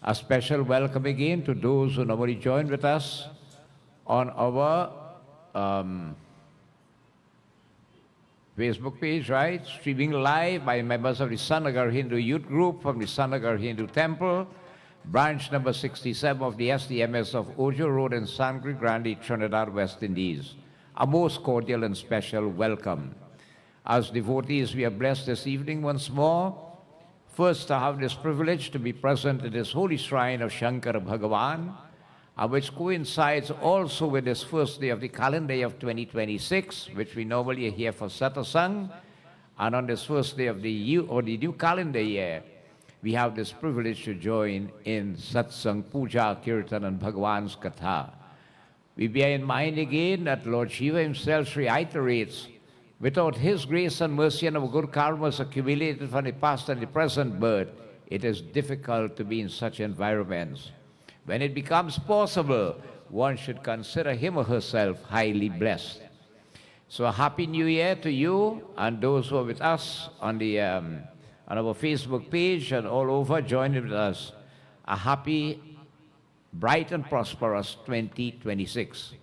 A special welcome again to those who normally join with us on our Facebook page, right? Streaming live by members of the Nagar Hindu Youth Group from the Nagar Hindu Temple, branch number 67 of the SDMS of Ojo Road in Sangre Grande, Trinidad, West Indies. A most cordial and special welcome. As devotees, we are blessed this evening once more. First, to have this privilege to be present at this holy shrine of Shankara Bhagavan, which coincides also with this first day of the calendar year of 2026, which we normally are here for Satsangh. And on this first day of the new calendar year, we have this privilege to join in Satsang, Puja, Kirtan, and Bhagavan's Katha. We bear in mind again that Lord Shiva himself reiterates, without his grace and mercy and our good karmas accumulated from the past and the present birth, it is difficult to be in such environments. When it becomes possible, one should consider him or herself highly blessed. So a happy new year to you and those who are with us on our Facebook page and all over joining with us. A happy, bright and prosperous 2026.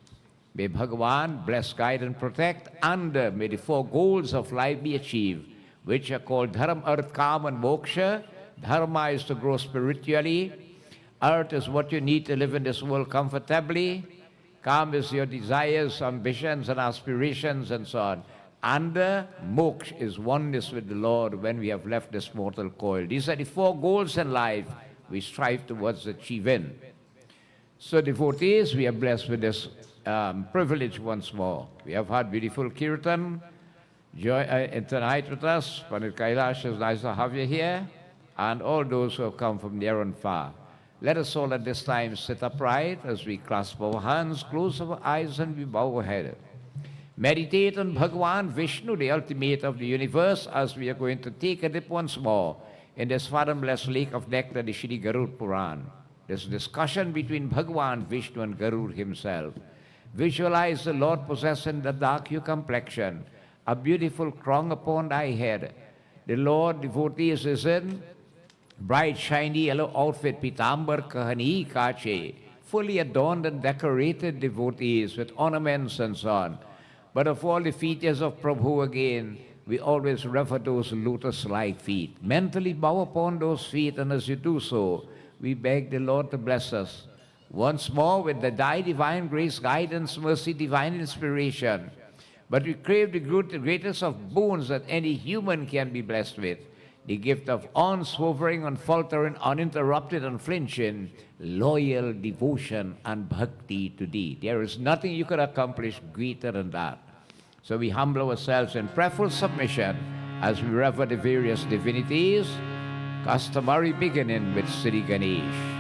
May Bhagavan bless, guide and protect, and may the four goals of life be achieved, which are called Dharma, Earth, Kam and Moksha. Dharma is to grow spiritually. Earth is what you need to live in this world comfortably. Kam is your desires, ambitions and aspirations and so on. And Moksha is oneness with the Lord when we have left this mortal coil. These are the four goals in life we strive towards achieving. So devotees, we are blessed with this privilege once more. We have had beautiful kirtan tonight with us. Pandit Kailash, it's nice to have you here, and all those who have come from near and far. Let us all at this time sit upright as we clasp our hands, close our eyes, and we bow our head. Meditate on Bhagavan Vishnu, the ultimate of the universe, as we are going to take a dip once more in this fathomless lake of nectar, the Shri Garuda Purana. This discussion between Bhagavan Vishnu and Garuda himself. Visualize the Lord possessing the dark hue complexion, a beautiful crown upon thy head. The Lord, devotees, is in bright, shiny yellow outfit, pitambar kahani kache, fully adorned and decorated devotees with ornaments and so on. But of all the features of Prabhu again, we always refer to those lotus-like feet. Mentally bow upon those feet, and as you do so, we beg the Lord to bless us once more with the thy divine grace, guidance, mercy, divine inspiration. But we crave the greatest of boons that any human can be blessed with, the gift of unswerving, unfaltering, uninterrupted, unflinching, loyal devotion and bhakti to thee. There is nothing you could accomplish greater than that. So we humble ourselves in prayerful submission as we rever the various divinities, customary beginning with Sri Ganesh.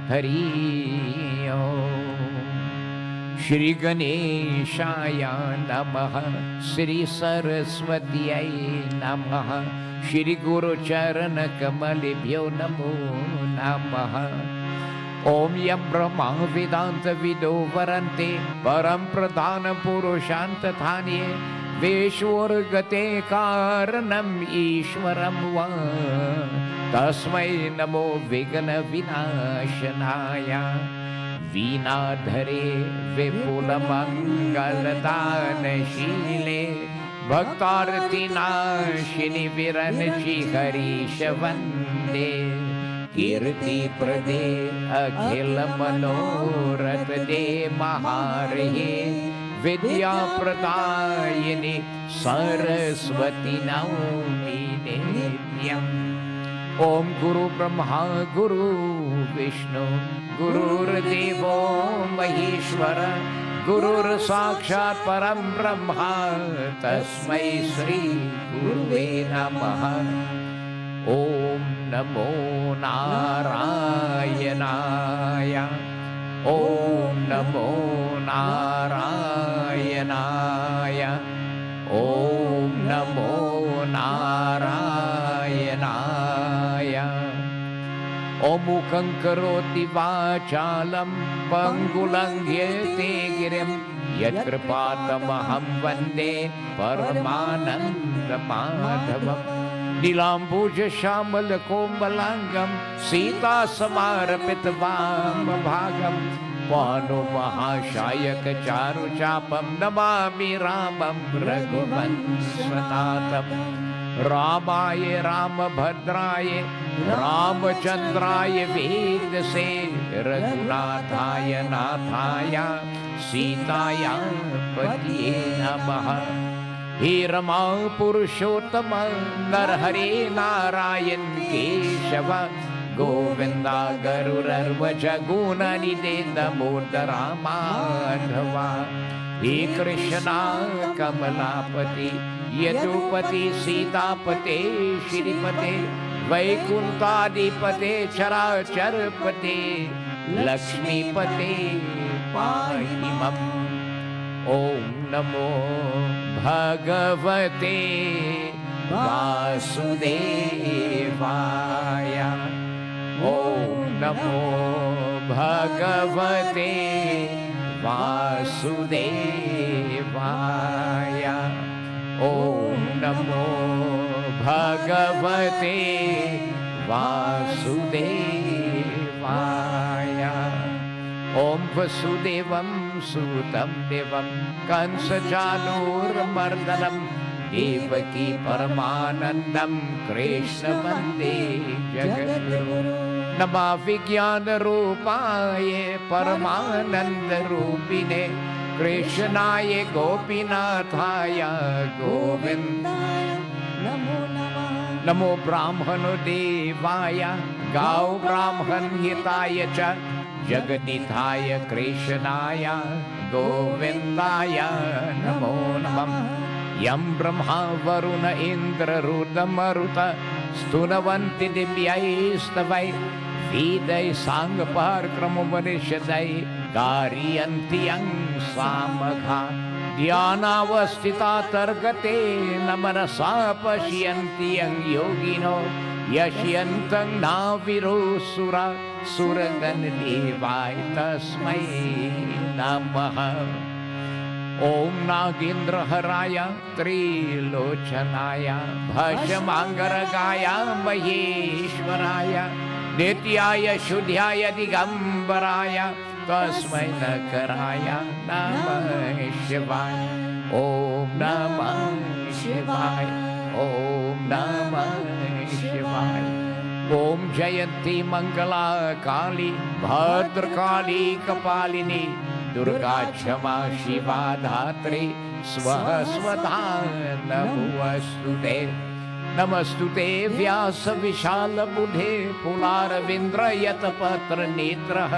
Hari Om. Shri Ganeshaya Namaha. Shri Saraswatiyai Namaha. Shri Guru Charana Kamalibhyo Namo Namaha. Om Yam Brahma Vedanta Vido Varante Param Pradhana Purushanta Thanye Veshwar Gate Karanam Ishwaram Va Tasmai Namo Vigana Vinashanaya Vinadhare Vipula Mangaladana Shile Bhaktarati Nashini Viranchi Harisha Vande Kirti Prade Akhila Manorat De Maharihe Vidya Pradayini Saraswati Naumi Nityam. Om Guru Brahma Guru Vishnu Gurur Devo Maheshwara Gurur Sakshat Param Brahma Tasmai Sri Guruve Namaha. Om Namo Narayanaya. Om Namo Narayanaya. Om Namo Narayanaya. Om Mukhaṁ karoti vācālam pangulanghyate girim yat kripatamaham vande paramananda madhavam. नीलाम्बुज Shyamal कोमलांगम Sita समार्पित वाम भागम पानो महाशायक चारु चापम नमामि रामम रघुवंशनाथम रामाय रामभद्राय रामचंद्राय वेदसे रघुनाथाय नाथाय सीताया पतिये नमः। हे रमा पुरुषोत्तम नरहरे नारायण केशव गोविंदा गरुड़ध्वज गुणनिधे दामोदरा माधवा। हे कृष्णा कमलापति यदुपति सीतापते श्रीपते वैकुंठाधिपते चराचरपते लक्ष्मीपते पाहि मम। ओम नमो भगवते वासुदेवाय। ओम नमो भगवते वासुदेवाय। ओम नमो भगवते वासुदेवाय। ओम वसुदेवं सुतं देवं कंसचाणूरमर्दनं देवकी परमानंदं कृष्ण वंदे जगद्गुरु। नमः विज्ञान रूपाय परमानंद रूपिणे कृष्णाय गोपीनाथाय गोविंदाय नमो नमः। नमो ब्राह्मण देवाय गौ ब्राह्मण हिताय च जगन्निधाय कृष्णाय गोविंदाय नमो नमः। यं ब्रह्मा वरुण इंद्र रुद्रमरुत स्तुनवन्ति दिव्यैस्तवै वेदै साङ्गपारक्रमोपनिषदै गारयन्ति यं सामगा। ध्यानावस्थिता तर्गते न मनसा पश्यन्ति यं योगिनो यश्यन्तं नाविरो सुरा सुरगणदेवाय तस्मै नमः। ओम नागेन्द्रहराय त्रिलोचनाय भस्मांगरगाय महेश्वराय नित्याय शुद्ध्याय दिगंबराय तस्मै नकराय नमः शिवाय। ओम नमः शिवाय। ओम नमः शिवाय। ओम जयंती मंगला काली भद्रकाली कपालिनी दुर्गा क्षमा शिवा धात्री स्वः स्वधा नमोऽस्तुते। नमस्तुते व्यास विशाल बुधे पुलारविंद्र यतपत्र नेत्रः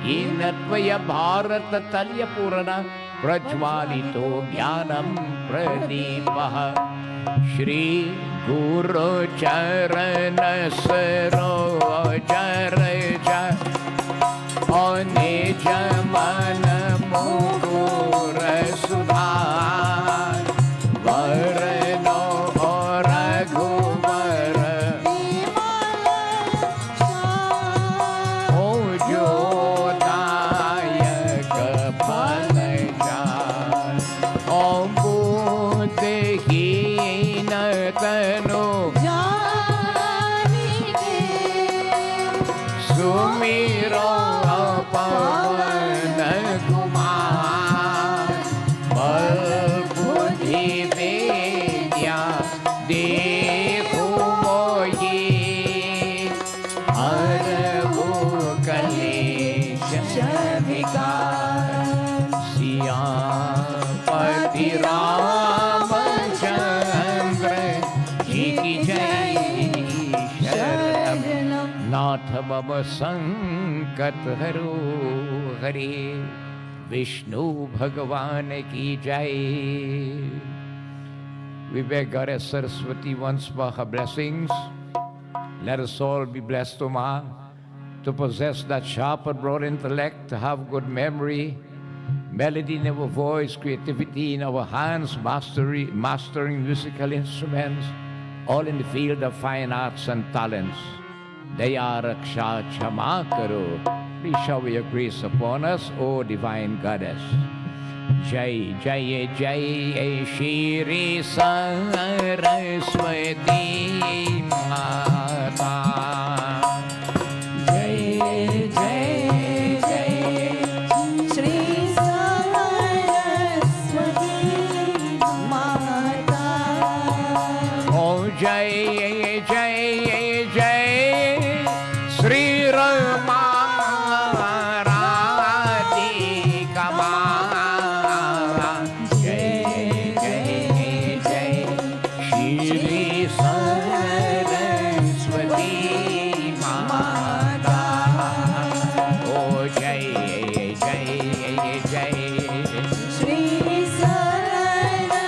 येन त्वया भारत तल्य पूर्ण प्रज्वालितो ज्ञानं प्रदीपः। श्री गुरु चरण सरोज निज मन मुकुर सुधार वरनो रघुवर ओ जो दायक फल जान। ओम बुद्धहीन तनु सुमिरो पवन कुमार बल बुद्धि विद्या देखो मोहि हरहु कलेश विकार। सियापति रामचंद्र जी की जय। नाथ मम संकट हरो हरे विष्णु भगवान की जय। We beg Goddess Saraswati once for her blessings. Let us all be blessed, O Ma, to possess that sharp and broad intellect, to have good memory, melody in our voice, creativity in our hands, mastering musical instruments, all in the field of fine arts and talents. Daya Raksha Chama Karo. Please shower your grace upon us, O Divine Goddess. Jai Jai Jai Shri Saraswati Mata. Jai Jai Jai Shri Saraswati Mata. Oh Jai Jai Jai Sri Rama Radhika Ma. Jai Jai Jai Shri Saraswati Mata. Oh Jai Jai Jai Shri Saraswati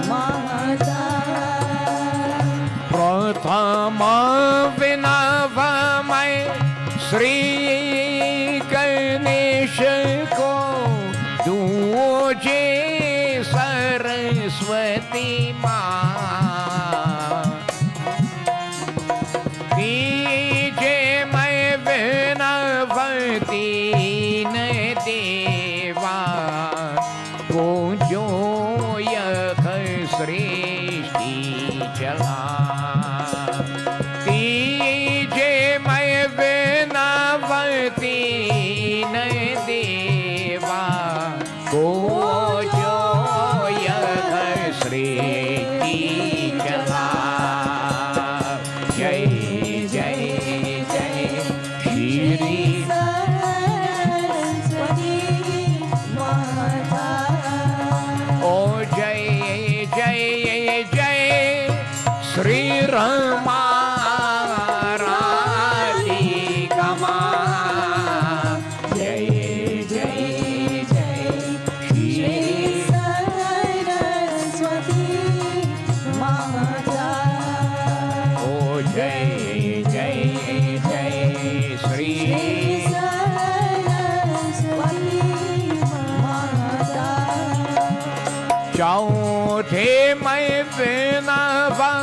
Mata. Prathama Vinavamay Sri Ganesh ko Duje Saraswati Ma. Dije May Vinavati ne Deva Pujo Yakh Srishti Chala. Dije May Vinavati ne Deva Pujo Yakh Srishti Chala. Jai Jai Jai Shri Saraswati Mata. Oh Jai Jai Jai Sri Rama Radhika Ma. Jai Jai Jai Shri Shri Saraswati Mata. Oh Jai Jai Jai Sri Saraswati Mata. चौथे मैं विनवा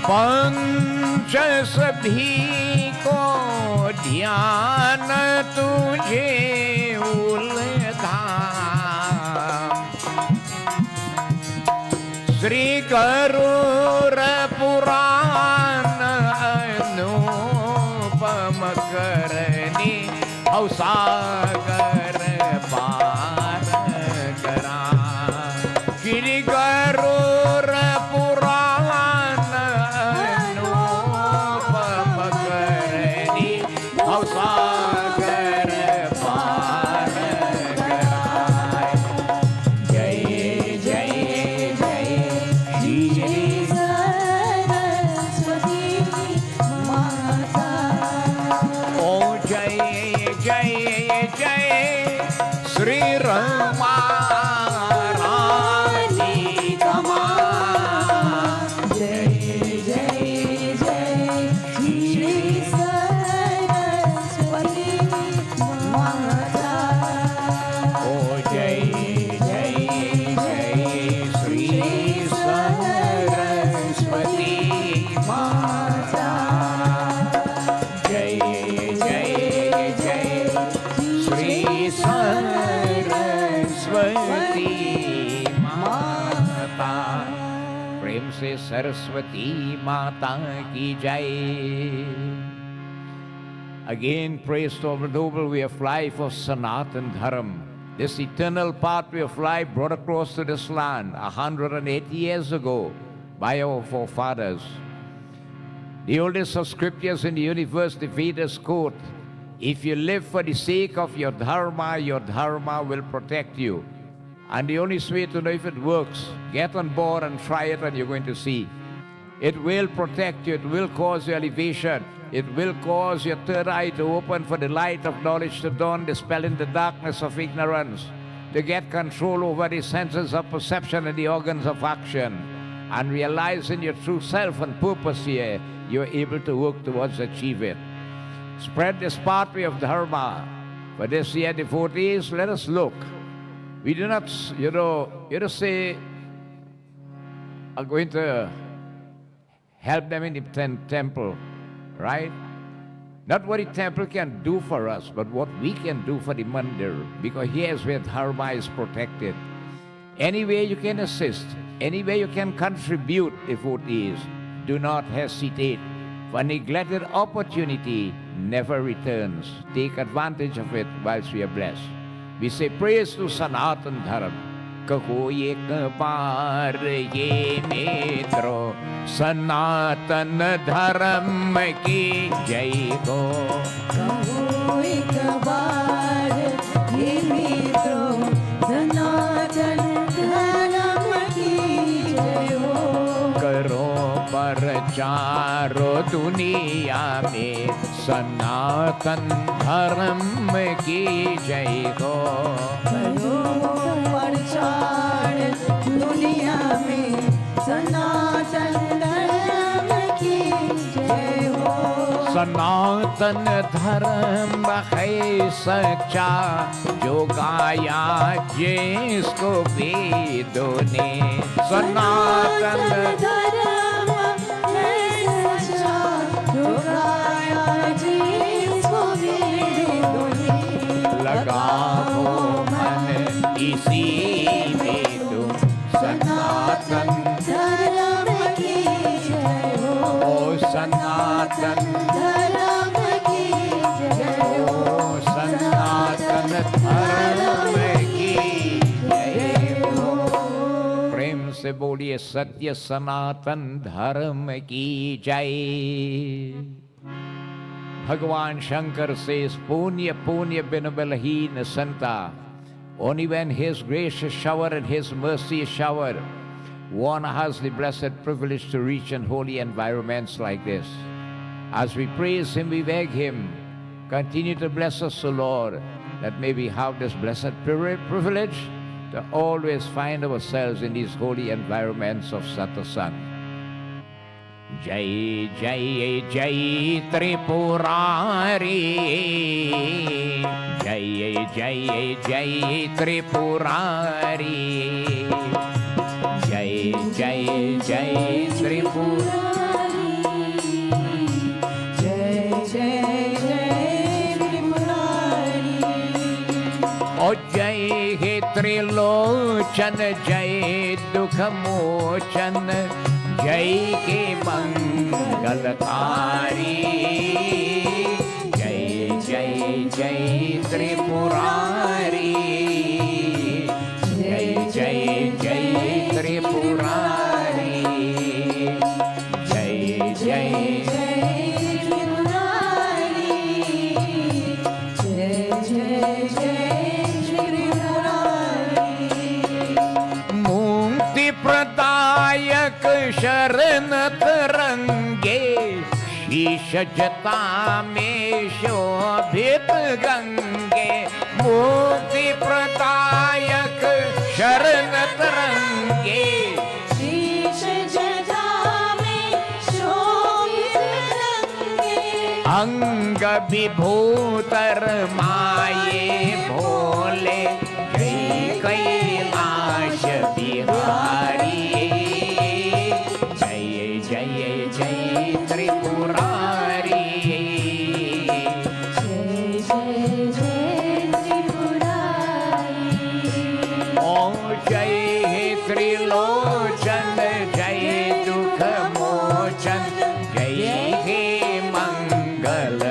पंच सभी को ध्यान तुझे उलधा. श्री गरुड़ पुराण अनुपम करनी अवसागर पार करा. श्री गरुड़ पुराण अनुपम करनी अवसागर पार कराए. जय जय जय श्री Saraswati Mata. ओ जय जय जय श्री रमा राधिका मा. Jai Jai Jai Shri Saraswati Mata. ओ जय जय जय श्री सरस्वती माता. जय जय जय श्री सरस्वती माता. प्रेम से सरस्वती माता की जय. Again, praise to our noble way of life of Sanatan Dharam. This eternal pathway of life brought across to this land 180 years ago by our forefathers. The oldest of scriptures in the universe, the Vedas quote, if you live for the sake of your dharma will protect you. And the only way to know if it works, get on board and try it and you're going to see. It will protect you, it will cause your elevation, it will cause your third eye to open for the light of knowledge to dawn, dispelling the darkness of ignorance, to get control over the senses of perception and the organs of action, and realizing your true self and purpose here, you're able to work towards achieve it. Spread this pathway of dharma. For this year, devotees, let us look. We do not, say, are going to help them in the temple, right? Not what the temple can do for us, but what we can do for the mandir, because here's where dharma is protected. Any way you can assist, any way you can contribute, devotees, do not hesitate. For neglected opportunity never returns. Take advantage of it whilst we are blessed. We say praise to Sanatan Dharma. Kaho ek baar ye mitro, Sanatan Dharma ki jai ho. कहो एक बार ये मित्रों, सनातन धर्म की जय हो। करो प्रचारो दुनिया में, सनातन धर्म की जय हो। करो प्रचार दुनिया में, सनातन धर्म की जय हो। सनातन धर्म है सच्चा, जो गाया जिसको वेदों ने। सनातन धर्म है सच्चा, जो गाया जिसको वेदों ने। लगाओ मन इसी में तुम, सनातन धर्म की जय हो। ओ सनातन धर्म की जय हो। सनातन धर्म की जय हो। प्रेम से बोलिए सत्य सनातन धर्म की जय। भगवान शंकर says, पुण्य पुण्य बिन बलहीन संता. Only when His grace is showered and His mercy is showered, one has the blessed privilege to reach in holy environments like this. As we praise Him, we beg Him, continue to bless us, O Lord, that may we have this blessed privilege to always find ourselves in these holy environments of satsang. Jai Jai Jai Tripurari, Jai Jai Jai Tripurari, Jai Jai Jai Tripurari, जय जय जय Tripurari. O Jai He Trilochan, Jai Dukhamochan, Jai Ke Mangalkari, Jai Jai Jai Tripurari, Jai Jai Jai Tripurari, Jai Jai मुक्ति प्रदायक शरण तरंगे, शीश जटा में शोभित गंगे। मुक्ति प्रदायक शरण तरंगे, शीश जटा में शोभित रंगे। अंग विभूतर माये भोले, जय कैलाश बिहारी, जय जय जय त्रिपुरारी, जय जय जय त्रिपुरारी। ओ जय त्रिलोचन, जय दुख मोचन, जय हे मंगलकारी,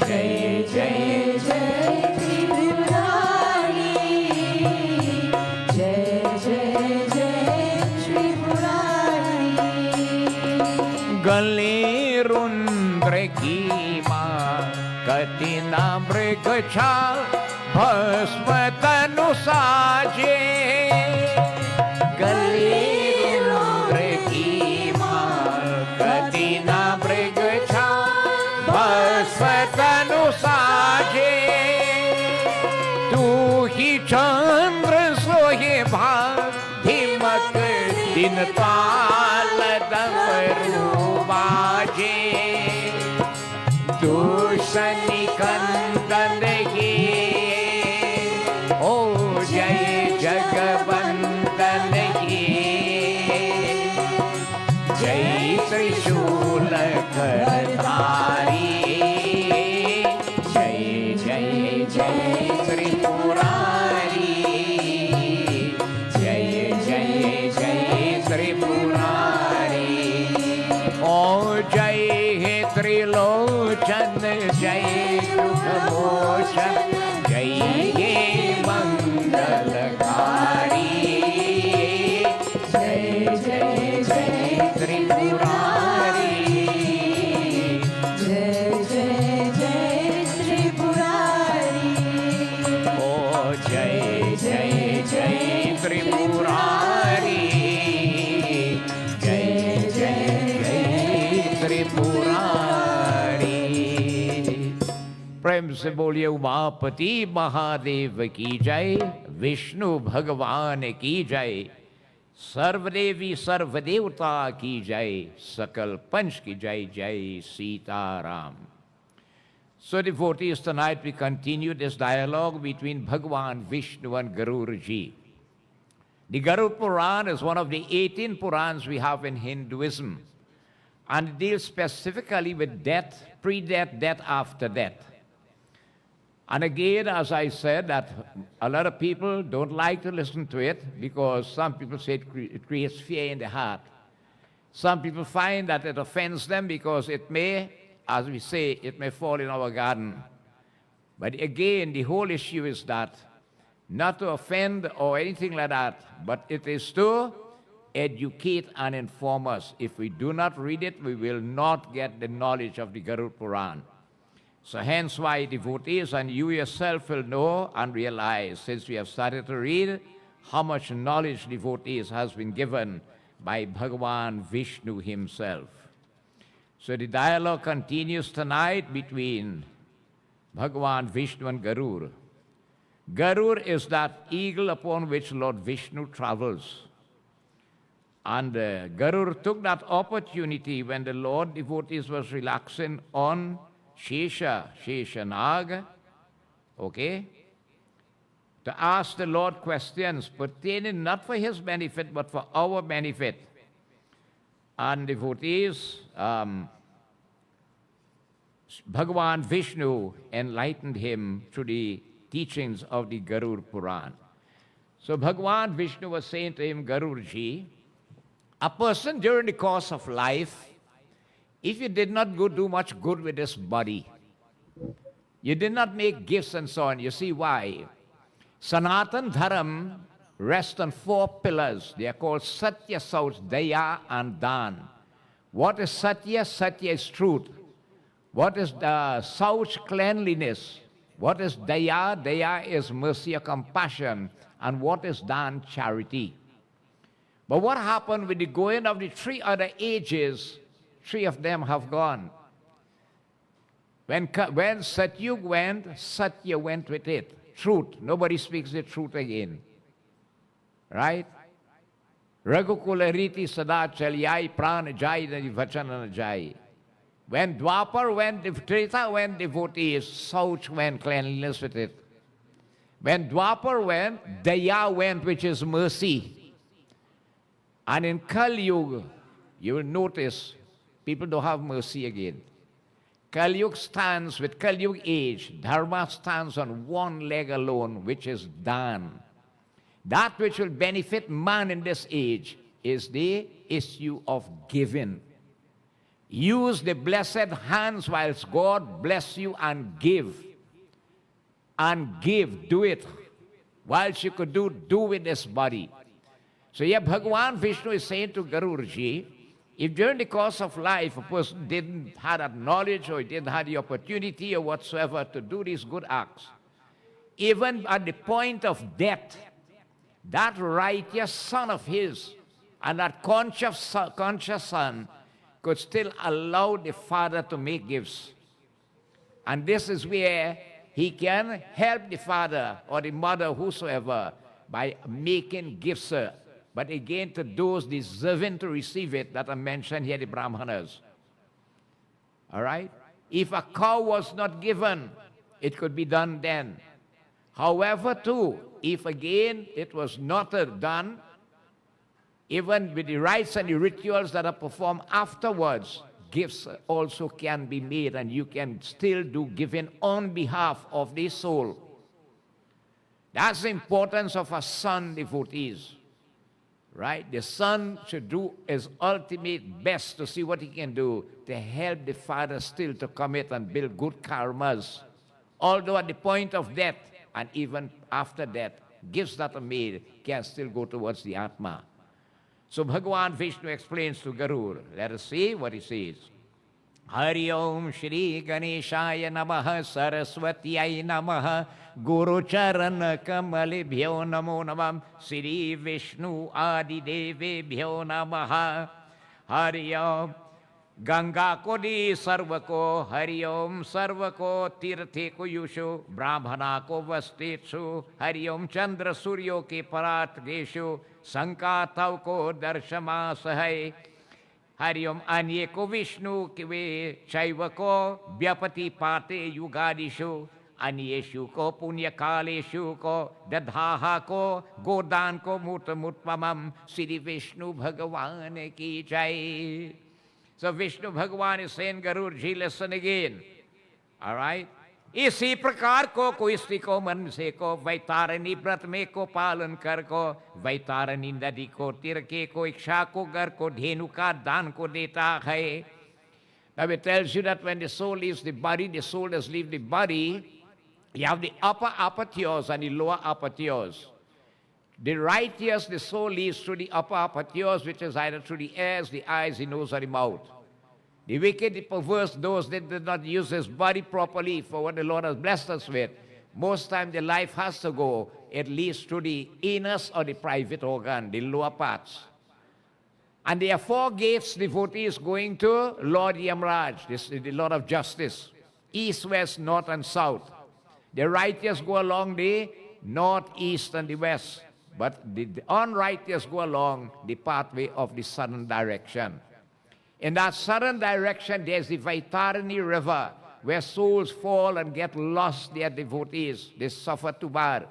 जय जय जय त्रिपुरारी, जय जय जय त्रिपुरारी। गले रुद्र की माँ, कटिना मृग छाल, भस्म तनु साजे। गले रुद्र की माँ, कटिना मृग छाल, भस्म तनु साजे। तू ही चंद्र सोहे भाग, धिमक दिन ताल डमरू बाजे। दूषणी कंदन ही, ओ जय जगवंदन ही, जय त्रिशूल त्रिपुरारी। प्रेम से बोलिए उमापति महादेव की जय, विष्णु भगवान की जय, सर्वदेवी सर्वदेवता की जय, सकल पंच की जय, जय Sitaram. So devotees, tonight we continue this dialogue between Bhagwan Vishnu and Garuda Ji. The Garuda Purana is one of the 18 Purans we have in Hinduism, and it deals specifically with death, pre-death, death after death. And again, as I said, that a lot of people don't like to listen to it because some people say it creates fear in the heart. Some people find that it offends them because it may, as we say, it may fall in our garden. But again, the whole issue is that not to offend or anything like that, but it is to educate and inform us. If we do not read it, we will not get the knowledge of the Garuda Purana. So hence why devotees and you yourself will know and realize, since we have started to read, how much knowledge devotees has been given by Bhagavan Vishnu himself. So the dialogue continues tonight between Bhagavan Vishnu and Garuda. Garuda is that eagle upon which Lord Vishnu travels. And Garuda took that opportunity when the Lord devotees was relaxing on Nagar, okay, to ask the Lord questions pertaining not for his benefit but for our benefit. And devotees, Bhagavan Vishnu enlightened him through the teachings of the Garuda Purana. So Bhagavan Vishnu was saying to him, Garudaji, a person during the course of life, if you did not do much good with this body, you did not make gifts and so on, you see why? Sanatan Dharam rests on 4 pillars. They are called Satya, Sauch, Daya, and Dan. What is Satya? Satya is truth. What is Sauch? Cleanliness. What is Daya? Daya is mercy or compassion. And what is Dan? Charity. But what happened with the going of the 3 other ages? 3 of them have gone. When Satyug went, Satya went with it. Truth. Nobody speaks the truth again. Right? Raghukula Riti Sada Chalyai Prana Jai Vachana Jai. When Dwapar went, Treta went, devotees, Sauch went, cleanliness with it. When Dwapar went, Daya went, which is mercy. And in Kali Yuga, you will notice people don't have mercy again. Kali Yuga stands with Kali Yuga age. Dharma stands on one leg alone, which is Dan. That which will benefit man in this age is the issue of giving. Use the blessed hands whilst God bless you and give. And give, do it. Whilst you could do with this body. So here Bhagavan Vishnu is saying to Garudaji, if during the course of life a person didn't have that knowledge or didn't have the opportunity or whatsoever to do these good acts, even at the point of death, that righteous son of his and that conscious son could still allow the father to make gifts. And this is where he can help the father or the mother, whosoever, by making gifts. But again, to those deserving to receive it that are mentioned here, the Brahmanas. All right? If a cow was not given, it could be done then. However, too, if again it was not done, even with the rites and the rituals that are performed afterwards, gifts also can be made, and you can still do giving on behalf of the soul. That's the importance of a son, devotees. Right? The son should do his ultimate best to see what he can do to help the father still to commit and build good karmas. Although at the point of death, and even after death, gifts that are made can still go towards the Atma. So Bhagavan Vishnu explains to Garuda. Let us see what he says. Hari Om Shri Ganeshaya Namaha Saraswatyai Namaha Guru Charana Kamalibhyo Namo Namam Shri Vishnu Adi Devebhyo Namaha Hari Om Ganga को दी सर्व को, हरिओम सर्व को तीर्थे को युषु, ब्राह्मणा को वस्तेषु, हरिओम चंद्र सूर्यो के परात्रेषु, संकातव को दर्शमा सहै, हरिओम अन्ये को विष्णु के वे शैव को व्यपति पाते युगादिषु, अन्येषु को पुण्य कालेषु को दधाहा को गोदान को मूत मुत्पमम, श्री विष्णु भगवान की जय. So Vishnu Bhagwan is saying, Garuda, listen again. All right? इसी प्रकार को कोई स्त्री को मन से को वैतारणी व्रत में को पालन कर को वैतारणी नदी को तीर के को इच्छा को घर को धेनु का दान को देता है. Now it tells you that when the soul leaves the body, the soul does leave the body. You have the upper apatheos and the lower apatheos. The right ears, the soul leaves through the upper apatheos, which is either through the ears, the eyes, the nose, or the mouth. The wicked, the perverse, those that did not use his body properly for what the Lord has blessed us with, most time the life has to go at least through the anus or the private organ, the lower parts. And there are 4 gates devotees going to Lord Yamraj, the Lord of Justice, east, west, north, and south. The righteous go along the north, east, and the west. But the unrighteous go along the pathway of the southern direction. In that southern direction, there's the Vaitarani river, where souls fall and get lost. They are devotees. They suffer too bad.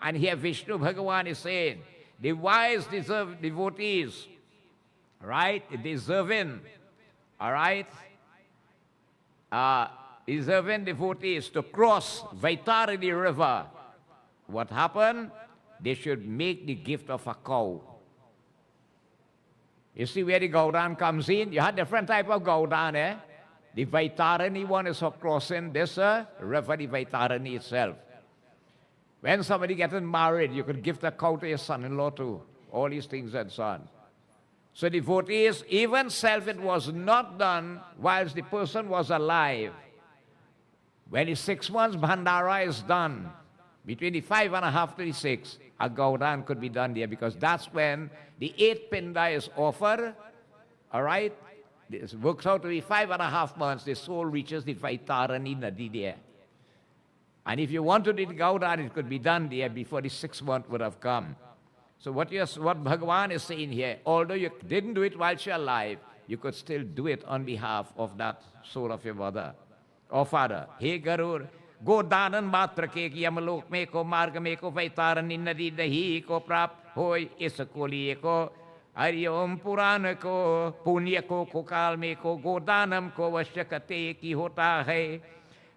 And here Vishnu Bhagavan is saying, the wise deserve devotees, right? Deserving, all right? Deserving devotees to cross Vaitarani river. What happened? They should make the gift of a cow. You see where the Gaudan comes in? You have different type of Gaudan, eh? The Vaitarani one is for crossing this river, the Vaitarani itself. When somebody gets married, you could give the cow to your son-in-law too. All these things and so on. So devotees, even self, it was not done whilst the person was alive. When the 6 months Bhandara is done, between the 5.5 to the 6, a Gaudan could be done there, because that's when the 8th Pinda is offered, all right? This works out to be 5.5 months, the soul reaches the Vaitarani Nadi there. And if you want to do the Gaudan, it could be done there before the 6th month would have come. So what Bhagavan is saying here, although you didn't do it while you're alive, you could still do it on behalf of that soul of your mother or father. Hey Garuda, गोदानन मात्र के यमलोक में को मार्ग में को वैतारणी नदी दही को प्राप्त होय इस कोलिए को हरिओम पुराण को पुण्य को काल में को गोदानम को आवश्यकते की होता है.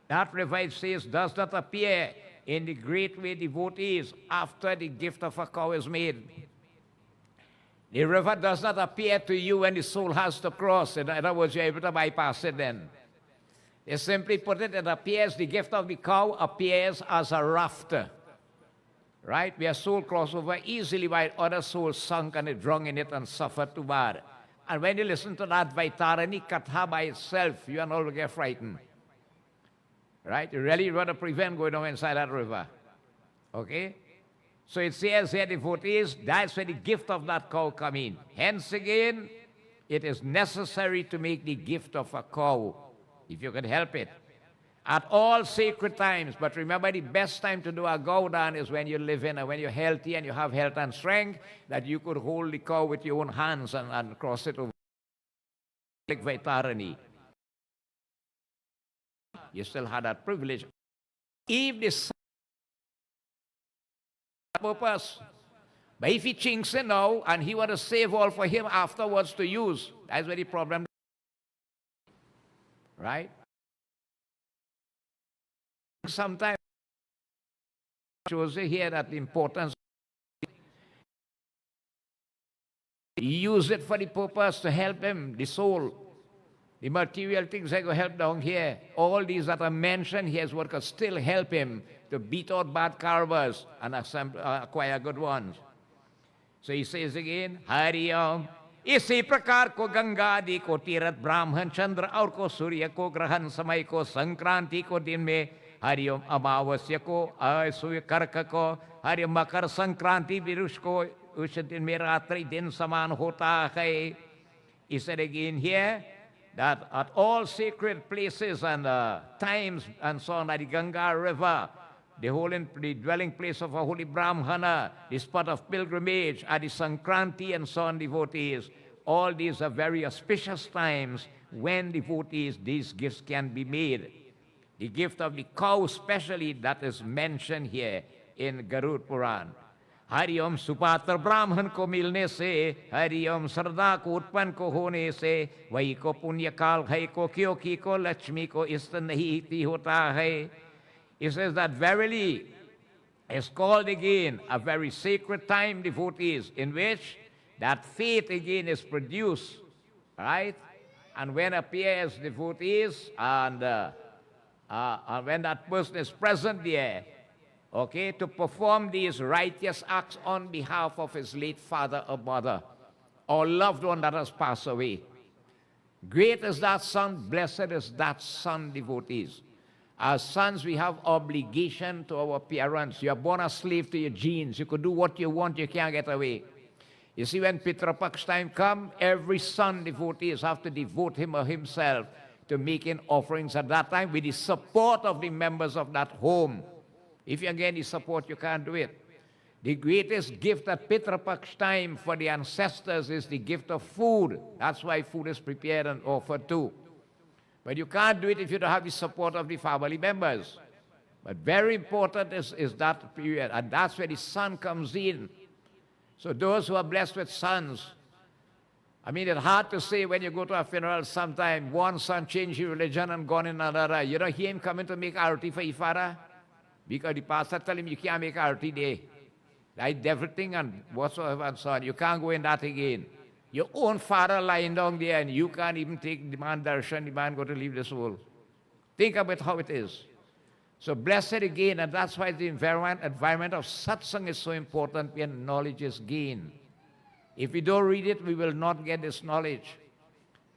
That revival says does not appear in the great way devotees after the gift of a cow is made. The river does not appear to you when the soul has to cross. In other words, you're able to bypass it then. They simply put it appears, the gift of the cow appears as a rafter. Right? Where soul cross over easily while other souls sunk and drunk in it and suffered too bad. And when you listen to that Vaitarani Katha by itself, you are not going to get frightened. Right? You really want to prevent going down inside that river. Okay? So it says here, devotees, that's where the gift of that cow come in. Hence again, it is necessary to make the gift of a cow, if you can help it, at all sacred times. But remember, the best time to do a Gaudan is when you live in and when you're healthy and you have health and strength, that you could hold the cow with your own hands and cross it over like Vaitarani. You still had that privilege. If this purpose, but if he chinks it now and he want to save all for him afterwards to use, that's where the problem. Right? Sometimes shows here that the importance, use it for the purpose to help him, the soul. The material things that will help down here, all these that are mentioned here is what could still help him to beat out bad karmas and acquire good ones. So he says again, Hari Om. इसी प्रकार को गंगा आदि को तीर्थ ब्राह्मण चंद्र और को सूर्य को ग्रहण समय को संक्रांति को दिन में हरिओम अमावस्या को सूर्य कर्क को हरि मकर संक्रांति विरुष को उस दिन में रात्रि दिन समान होता है. He said again here, that at all sacred places and times and so on, like the Ganga River, the dwelling place of a holy Brahmana, the spot of pilgrimage, at the Sankranti and so on, devotees, all these are very auspicious times when devotees, these gifts can be made. The gift of the cow especially, that is mentioned here in Garuda Purana. Hari ओम सुपात्र ब्राह्मण को मिलने से, हरि ओम श्रद्धा को उत्पन्न को होने से, वही को पुण्य काल है को क्योंकि को लक्ष्मी को इष्ट नहीं थी होता है. It says that verily is called again a very sacred time, devotees, in which that faith again is produced, right? And when appears devotees and when that person is present there, okay, to perform these righteous acts on behalf of his late father or mother or loved one that has passed away. Great is that son, blessed is that son, devotees. As sons, we have obligation to our parents. You are born a slave to your genes. You could do what you want, you can't get away. You see, when Pitra Paksh time comes, every son, devotees, have to devote him or himself to making offerings at that time with the support of the members of that home. If you get the support, you can't do it. The greatest gift at Pitra Paksh time for the ancestors is the gift of food. That's why food is prepared and offered too. But you can't do it if you don't have the support of the family members. But very important is that period, and that's where the son comes in. So those who are blessed with sons, I mean, it's hard to say when you go to a funeral sometime, one son changed his religion and gone in another. You don't hear him coming to make arati for his father. Because the pastor tell him you can't make arati there. Like everything and whatsoever and so on. You can't go in that again. Your own father lying down there and you can't even take the man darshan, the man going to leave this world. Think about how it is. So blessed again, and that's why the environment of satsang is so important when knowledge is gained. If we don't read it, we will not get this knowledge.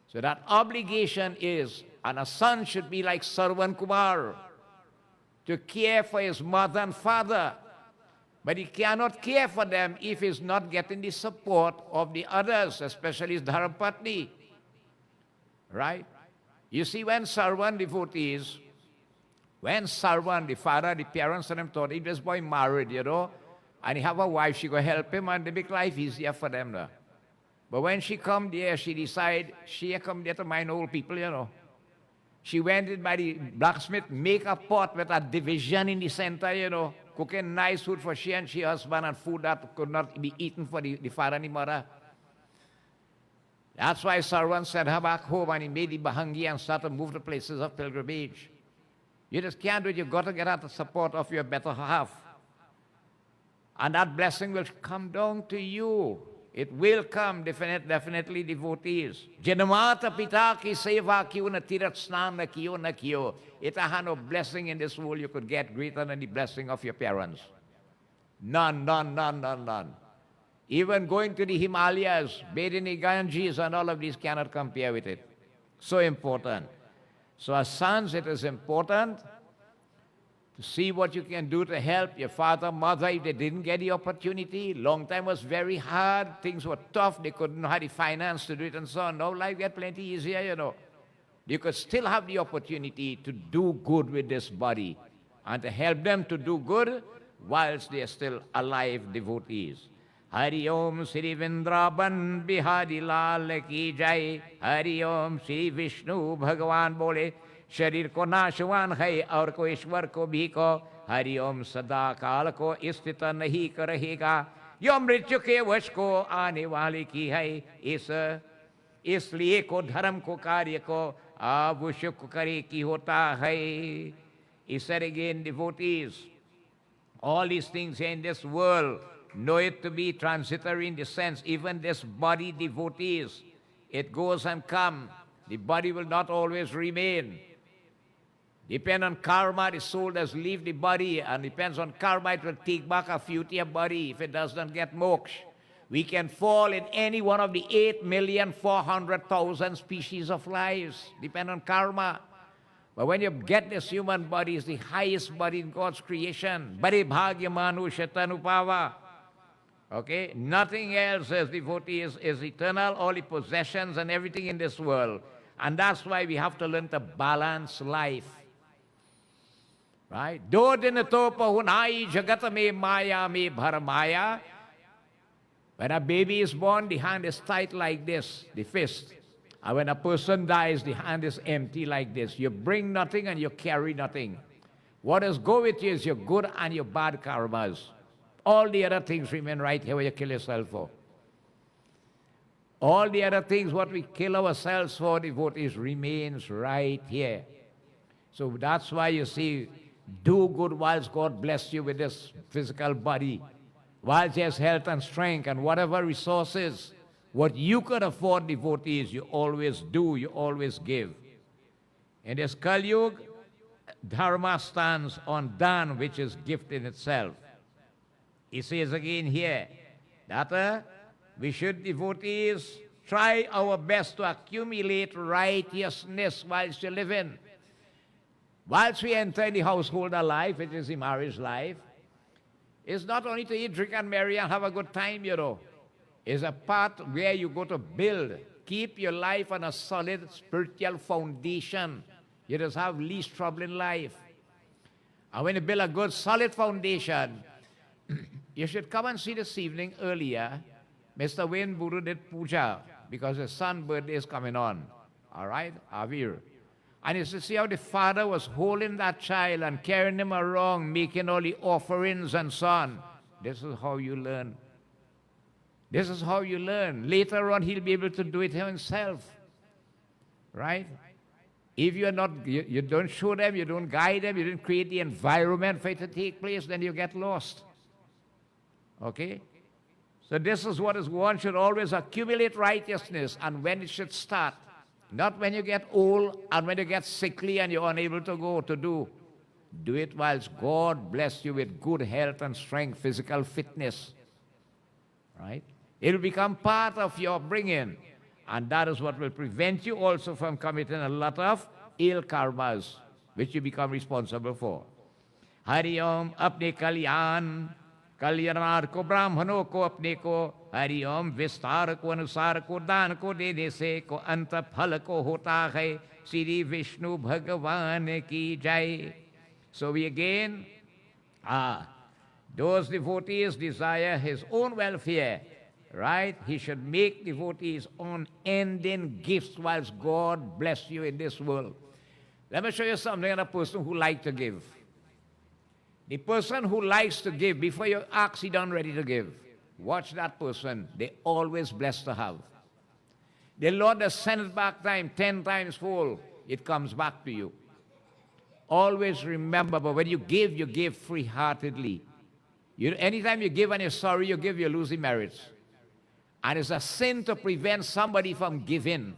So that obligation is, and a son should be like Sarvan Kumar, to care for his mother and father. But he cannot care for them if he's not getting the support of the others, especially his Dharapatni. Right? You see, when Sarvan devotees, when Sarvan, the father, the parents of them thought, if this boy married, you know, and he have a wife, she go help him and they make life easier for them. No? But when she come there, she decide, she come there to mind old people, you know. She went in by the blacksmith, make a pot with a division in the center, you know, cooking nice food for she and she husband and food that could not be eaten for the father and the mother. That's why Sarvan sent her back home and he made the Bahangi and started to move to places of pilgrimage. You just can't do it. You've got to get out the support of your better half. And that blessing will come down to you. It will come, definitely, devotees. Janamata pita ki seva kiyo na tirat snan na kiyo. It's a hand of blessing in this world you could get greater than the blessing of your parents. None. Even going to the Himalayas, bathing in Ganges and all of these cannot compare with it. So important. So as sons, it is important to see what you can do to help your father, mother, if they didn't get the opportunity. Long time was very hard. Things were tough. They couldn't have the finance to do it and so on. Now life get plenty easier, you know. You could still have the opportunity to do good with this body and to help them to do good whilst they are still alive devotees. Hari Om Sri Vindraban Bihari Lal Ki Jai. Hari Om Sri Vishnu Bhagavan Bole. शरीर को नाशवान है और को ईश्वर को भी को हरि ओम सदा काल को स्थित नहीं करेगा यो मृत्यु के वश को आने वाले की है इसलिए को धर्म को कार्य को आवश्यक करे की होता है. He said again, devotees, all these things in this world know it to be transitory in the sense, even this body, devotees, it goes and comes. The body will not always remain. Depend on karma, the soul does leave the body, and depends on karma, it will take back a future body if it does not get moksha. We can fall in any one of the 8,400,000 species of lives, depend on karma. But when you get this human body, it's the highest body in God's creation. Bari bhagya manusya tanupava. Okay? Nothing else as devotee is eternal. All the possessions and everything in this world And that's why we have to learn to balance life. Right? Do din to pahunai jagata me maya me bharamaya. When a baby is born, the hand is tight like this, the fist. And when a person dies, the hand is empty like this. You bring nothing and you carry nothing. What does go with you is your good and your bad karmas. All the other things remain right here where you kill yourself for. All the other things, what we kill ourselves for, devotees, remains right here. So that's why you see, do good whilst God bless you with this physical body, whilst he has health and strength and whatever resources, what you could afford, devotees, you always do, you always give. In this Kali Yuga, Dharma stands on Dan, which is gift in itself. He says again here that we should, devotees, try our best to accumulate righteousness whilst you live in. Whilst we enter the householder life, which is the marriage life, it's not only to eat, drink, and marry and have a good time, you know. It's a part where you go to build, keep your life on a solid spiritual foundation. You just have least trouble in life. And when you build a good, solid foundation, you should come and see this evening earlier. Mr. Wayne Buru did puja because his son's birthday is coming on. All right, Avir. And you should see how the father was holding that child and carrying him around, making all the offerings and so on. This is how you learn. This is how you learn. Later on, he'll be able to do it himself. Right? If you're not, you don't show them, you don't guide them, you didn't create the environment for it to take place, then you get lost. Okay? So this is what is one should always accumulate righteousness, and when it should start. Not when you get old and when you get sickly and you're unable to go to do. Do it whilst God bless you with good health and strength, physical fitness. Right? It will become part of your bringing. And that is what will prevent you also from committing a lot of ill karmas, which you become responsible for. Hari Om apne kalyan, kalyanar ko brahmano ko apne ko, Hari Om vistar ko anusar ko dan ko dene se ko anta phal ko hota hai, Shri Vishnu Bhagavan ki jai. So we again, those devotees desire his own welfare, right? He should make devotees unending gifts whilst God bless you in this world. Let me show you something on a person who likes to give. The person who likes to give, before you ask, he done ready to give. Watch that person. They always blessed to have. The Lord has sent it back time, 10 times full. It comes back to you. Always remember, but when you give free-heartedly. Anytime you give and you're sorry you give, you lose the merits. And it's a sin to prevent somebody from giving.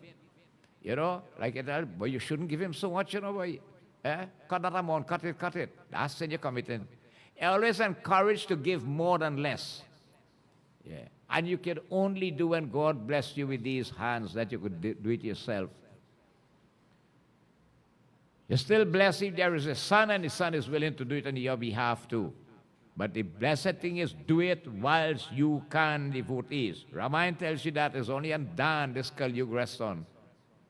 You know, like, but you shouldn't give him so much, you know, boy. Cut that amount, cut it. That's sin you're committing. Always encourage to give more than less. Yeah. And you can only do when God bless you with these hands that you could do it yourself. You're still blessed if there is a son and the son is willing to do it on your behalf too. But the blessed thing is do it whilst you can, devotees. Ramayana tells you that is only on Dan this Kali Yuga rests on.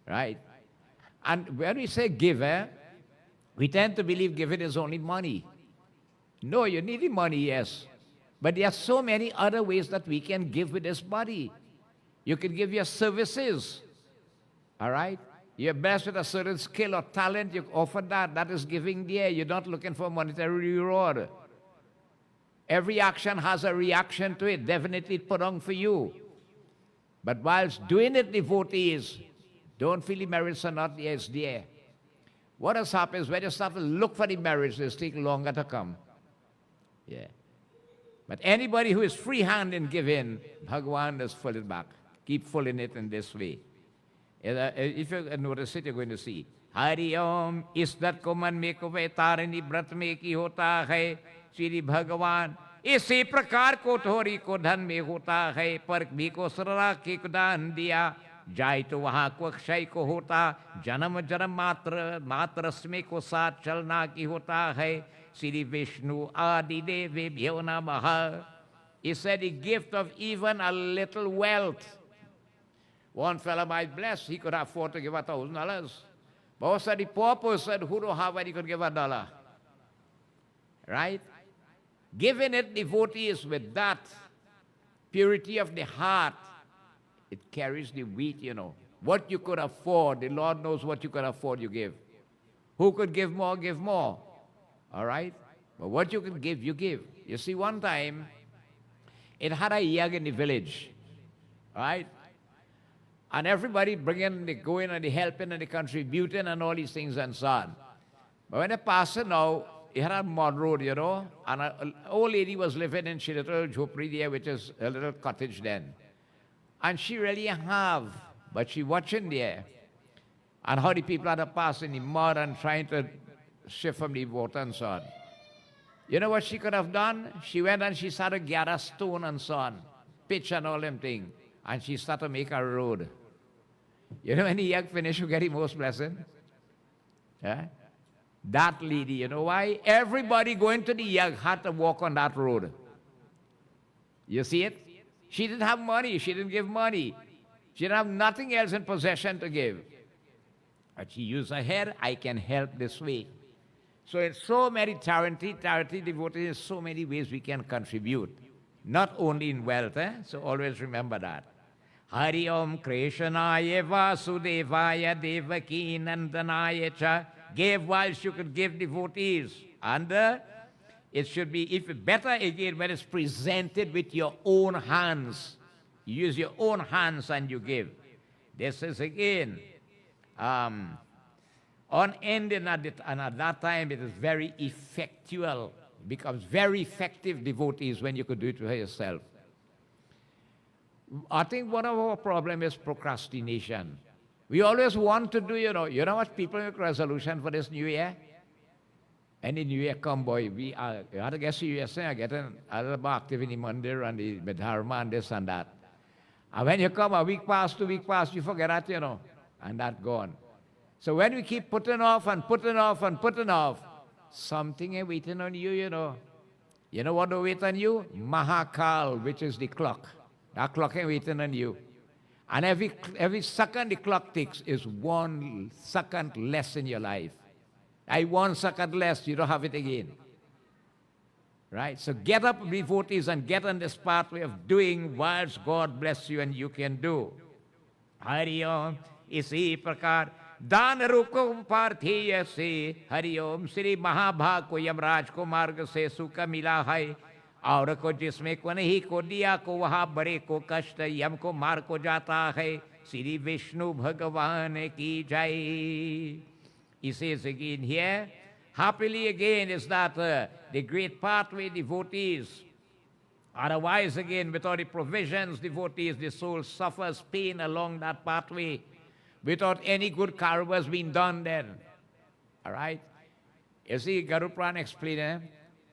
Right? And when we say give, we tend to believe giving is only money. No, you need the money, yes. But there are so many other ways that we can give with this body. You can give your services. All right? You're blessed with a certain skill or talent, you offer that. That is giving there. You're not looking for monetary reward. Every action has a reaction to it. Definitely put on for you. But whilst doing it, devotees, don't feel the merits are not there. What has happened is when you start to look for the merits, they take longer to come. Yeah. But anybody who is free-hand in giving, Bhagavan does fill it back. Keep filling it in this way. If you notice it, you're going to see. Hari Om, isdat ko man me ko vetarani brat me ki hota hai, Shri Bhagavan. इसी प्रकार कोठोरी को धन में होता है, पर भी को सरला के दान दिया जाए तो वहाँ को क्षय को होता, जन्म जन्म मात्र में को साथ चलना की होता है, श्री विष्णु आदि देवेभ्यो नमः. He said the gift of even a little wealth One fellow might bless, he could afford to give $1,000. But also the poor person who don't have what he could give $1. Right? Giving it devotees with that purity of the heart, it carries the weight, you know. What you could afford, the Lord knows what you could afford, you give. Who could give more, give more. All right? But what you can give, you give. You see, one time, it had a yag in the village. All right? And everybody bringing the going and the helping and the contributing and all these things and so on. But when they passed it now, it had a mud road, you know, and an old lady was living in she little jhopri there, which is a little cottage then. And she really have, but she watching there. And how the people had to pass in the mud and trying to shift from the water and so on. You know what she could have done? She went and she started to gather stone and so on, pitch and all them things. And she started to make a road. You know when the young finish, you get the most blessing? Yeah? That lady, you know why? Everybody going to the young had to walk on that road. You see it? She didn't have money. She didn't give money. She didn't have nothing else in possession to give. But she used her head, I can help this way. So in so many charity devotees, in so many ways we can contribute. Not only in wealth, so always remember that. Hari Om Krishnaya Vasudevaya Devaki Nandanaya Cha. Give whilst you could give devotees. And it should be if better again when it's presented with your own hands. You use your own hands and you give. This is again unending and at that time it is very effectual. It becomes very effective devotees when you could do it for yourself. I think one of our problems is procrastination. We always want to do, you know what people make resolution for this new year? Any new year come, boy, we had to get serious, I get a little more active in the mandir and the dharma and this and that. And when you come a week past, 2 weeks past, you forget that, you know, and that gone. So when we keep putting off and putting off and putting off, something is waiting on you, you know. You know what will wait on you? Mahakal, which is the clock. That clock is waiting on you. And every second the clock ticks is 1 second less in your life. 1 second less, you don't have it again. Right? So get up, devotees, and get on this pathway of doing whilst God bless you and you can do. Hari Om, isi prakar, दान रूप को पार्थेय से हरिओम श्री महाभाग को यमराज को मार्ग से सुख मिला है और को जिसमें को नहीं को दिया को वहाँ बड़े को कष्ट यम को मार को जाता है श्री विष्णु भगवान की जय. He says again here, happily again is that the great pathway devotees. Otherwise again without the provisions devotees the soul suffers pain along that pathway. Without any good karma has been done then. All right? You see, Garuda Purana explained,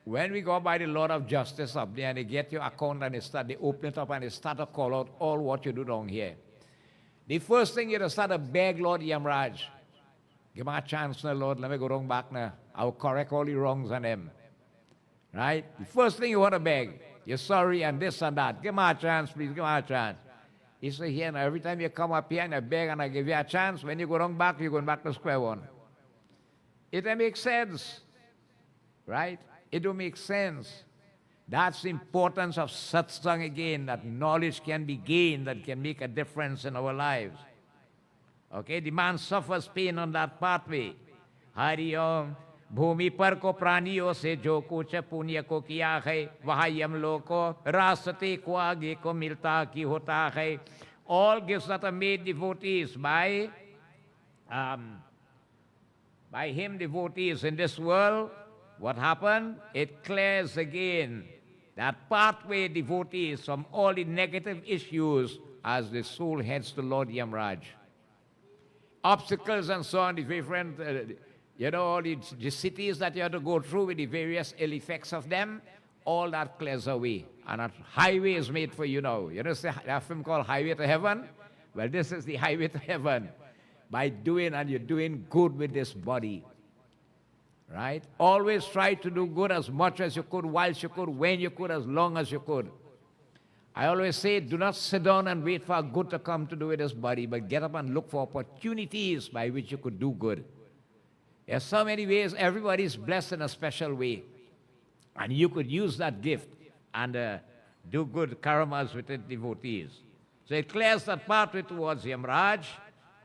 when we go by the Lord of Justice up there and they get your account and they open it up and they start to call out all what you do down here. The first thing you start to beg Lord Yamraj, give me a chance now, Lord, let me go wrong back now. I'll correct all the wrongs on them. Right? The first thing you want to beg, you're sorry and this and that. Give me a chance, please, give me a chance. He said, here, now, every time you come up here and I beg and I give you a chance, when you go wrong back, you're going back to square one. It don't make sense. Right? It don't make sense. That's the importance of satsang again, that knowledge can be gained, that can make a difference in our lives. Okay? The man suffers pain on that pathway. Hari Om. भूमि पर को प्राणियों से जो कुछ पुण्य को किया है वहाँ यमलोक को रास्ते को आगे को मिलता की होता है. All gifts that are made devotees by him devotees in this world, what happened? It clears again that pathway devotees from all the negative issues as the soul heads to Lord Yamraj. Obstacles and so on, the different you know, all the cities that you have to go through with the various ill effects of them, all that clears away. And a highway is made for you now. You know that film called Highway to Heaven? Well, this is the highway to heaven. By doing, and you're doing good with this body. Right? Always try to do good as much as you could, whilst you could, when you could, as long as you could. I always say, do not sit down and wait for good to come to do with this body, but get up and look for opportunities by which you could do good. There are so many ways. Everybody is blessed in a special way. And you could use that gift and do good karmas with it, devotees. So it clears that pathway towards Yamaraj,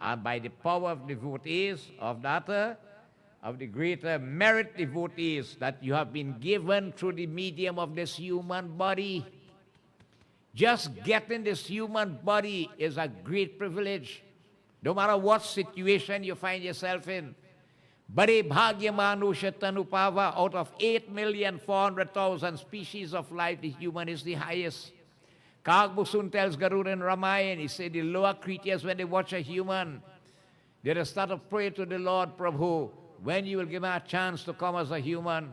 and by the power of devotees, of the greater merit devotees that you have been given through the medium of this human body. Just getting this human body is a great privilege, no matter what situation you find yourself in. Bade bhagya manusha tanupava, out of 8,400,000 species of life, the human is the highest. Kagbusun tells Garuda in Ramayana, he said the lower creatures, when they watch a human, they just start to pray to the Lord, Prabhu, when you will give me a chance to come as a human?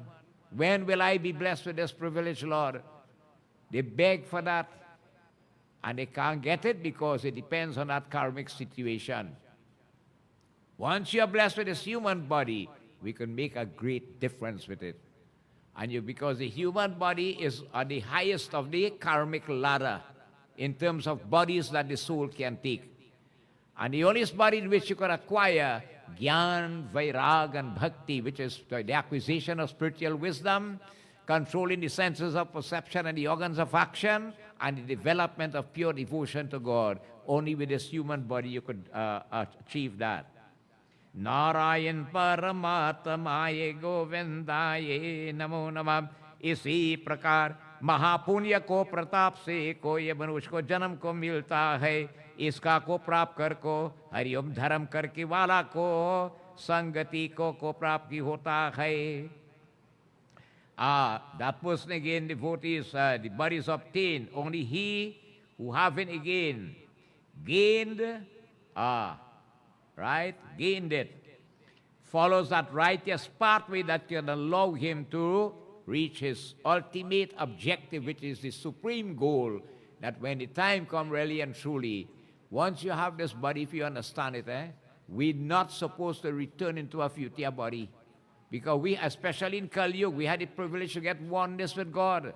When will I be blessed with this privilege, Lord? They beg for that, and they can't get it because it depends on that karmic situation. Once you are blessed with this human body, we can make a great difference with it. And because the human body is on the highest of the karmic ladder in terms of bodies that the soul can take. And the only body in which you can acquire Gyan, Vairag, and Bhakti, which is the acquisition of spiritual wisdom, controlling the senses of perception and the organs of action, and the development of pure devotion to God. Only with this human body you could achieve that. Narayan Paramatmaye Govindaye Namo Namah. इसी प्रकार महापुण्य को प्रताप से कोई मनुष्य को जन्म को मिलता है, इसका को प्राप्त कर को हरिओम धर्म करके वाला को संगति को प्राप्ति होता है. That person again, devotees, the bodies obtained. Only he who haven't again gained, gained it, follows that righteous pathway that can allow him to reach his ultimate objective, which is the supreme goal, that when the time comes really and truly, once you have this body, if you understand it, we're not supposed to return into a future body. Because we, especially in Kali Yuga, we had the privilege to get oneness with God.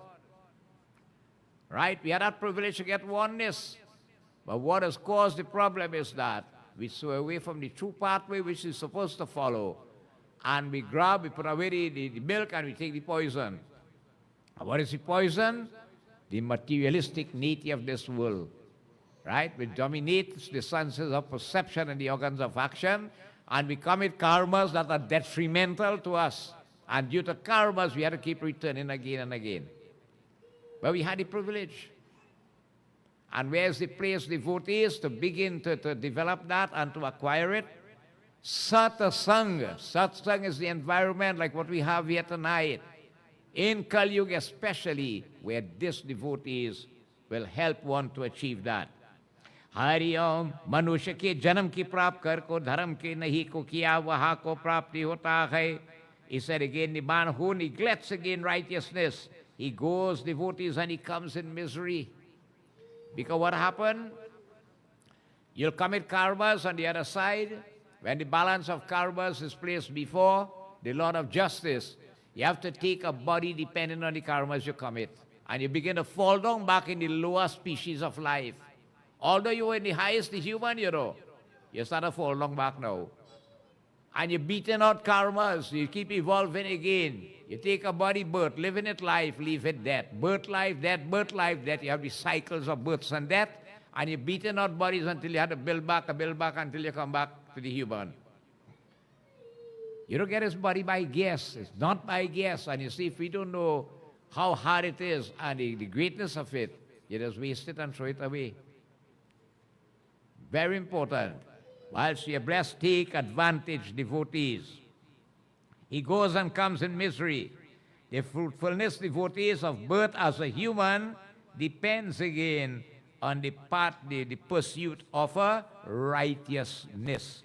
Right? We had that privilege to get oneness. But what has caused the problem is that we sway away from the true pathway which is supposed to follow. And we put away the milk and we take the poison. And what is the poison? The materialistic nature of this world. Right? Which dominates the senses of perception and the organs of action. And we commit karmas that are detrimental to us. And due to karmas, we have to keep returning again and again. But we had the privilege. And where's the place devotees to begin to develop that and to acquire it? Satsangh. Satsangh is the environment like what we have here tonight. In Kali Yuga especially, where these devotees will help one to achieve that. Hari ओम मनुष्य के जन्म की प्राप्त कर को धर्म के नहीं को किया वहाँ को प्राप्ति होता है. He said again, the man who neglects again righteousness, he goes devotees and he comes in misery. Because what happened? You'll commit karmas on the other side. When the balance of karmas is placed before the Lord of Justice, you have to take a body depending on the karmas you commit. And you begin to fall down back in the lower species of life. Although you were in the highest, the human, you start to fall long back now. And you're beating out karmas, you keep evolving again. You take a body birth, live in it life, leave it death. Birth, life, death, birth, life, death. You have the cycles of births and death. And you're beating out bodies until you have to build back until you come back to the human. You don't get his body by guess. It's not by guess. And you see, if we don't know how hard it is and the greatness of it, you just waste it and throw it away. Very important. Whilst you are blessed, take advantage, devotees. He goes and comes in misery. The fruitfulness, devotees, of birth as a human depends again on the pursuit of a righteousness.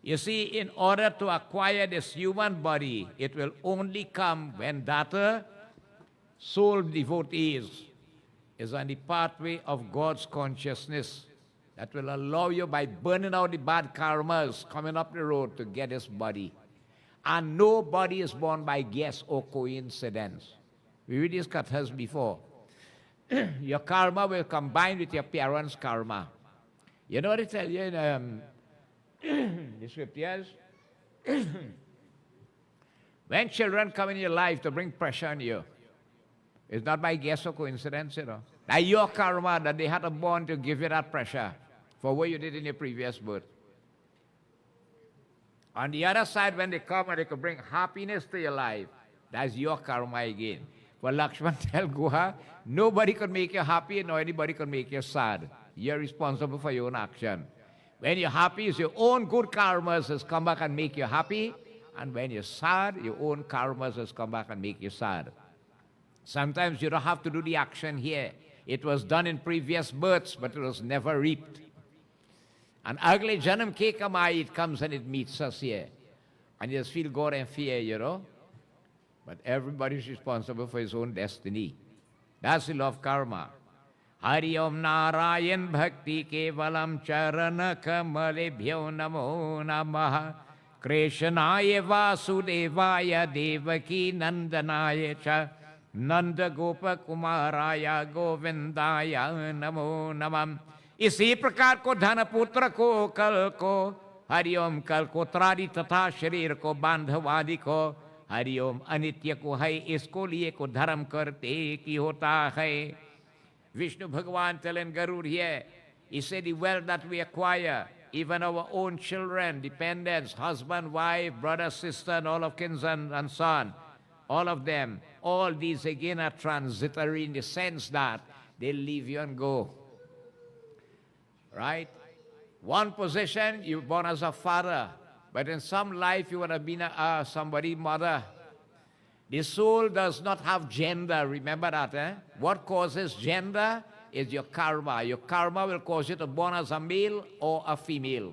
You see, in order to acquire this human body, it will only come when that soul devotees is on the pathway of God's consciousness. That will allow you, by burning out the bad karmas coming up the road, to get this body. And nobody is born by guess or coincidence. We read these kathas before. your karma will combine with your parents' karma. You know what I tell you in the scriptures? When children come in your life to bring pressure on you, it's not by guess or coincidence, you know. Now your karma that they had a born to give you that pressure for what you did in your previous birth. On the other side, when they come and they could bring happiness to your life, that's your karma again. For Lakshman tell Guha, nobody could make you happy, nor anybody could make you sad. You're responsible for your own action. When you're happy, it's your own good karmas has come back and make you happy. And when you're sad, your own karmas has come back and make you sad. Sometimes you don't have to do the action here. It was done in previous births, but it was never reaped. An ugly janam ke kamai, it comes and it meets us here. And you just feel God and fear, you know. But everybody's responsible for his own destiny. That's the law of karma. Hari Om Narayan Bhakti Kevalam Charana Kamalebhyo Namo Namaha Krishnaya Vasudevaya Devaki Nandanaya Cha Nanda Gopa Kumaraya Govindaya Namo Namam. इसी प्रकार को धन पुत्र को कल को हरिओम कल को त्रारी तथा शरीर को बांधवादि को हरिओम अनित्य को है इसको लिए को धर्म करते की होता है. Vishnu Bhagavan telling Garuda here, he said the wealth that we acquire, even our own children, dependents, husband, wife, brother, sister, and all of kinsmen and son, all of them, all these again are transitory in the sense that they leave you and go. Right? One position, you were born as a father, but in some life you would have been somebody's mother. The soul does not have gender, remember that, eh? What causes gender is your karma. Your karma will cause you to born as a male or a female.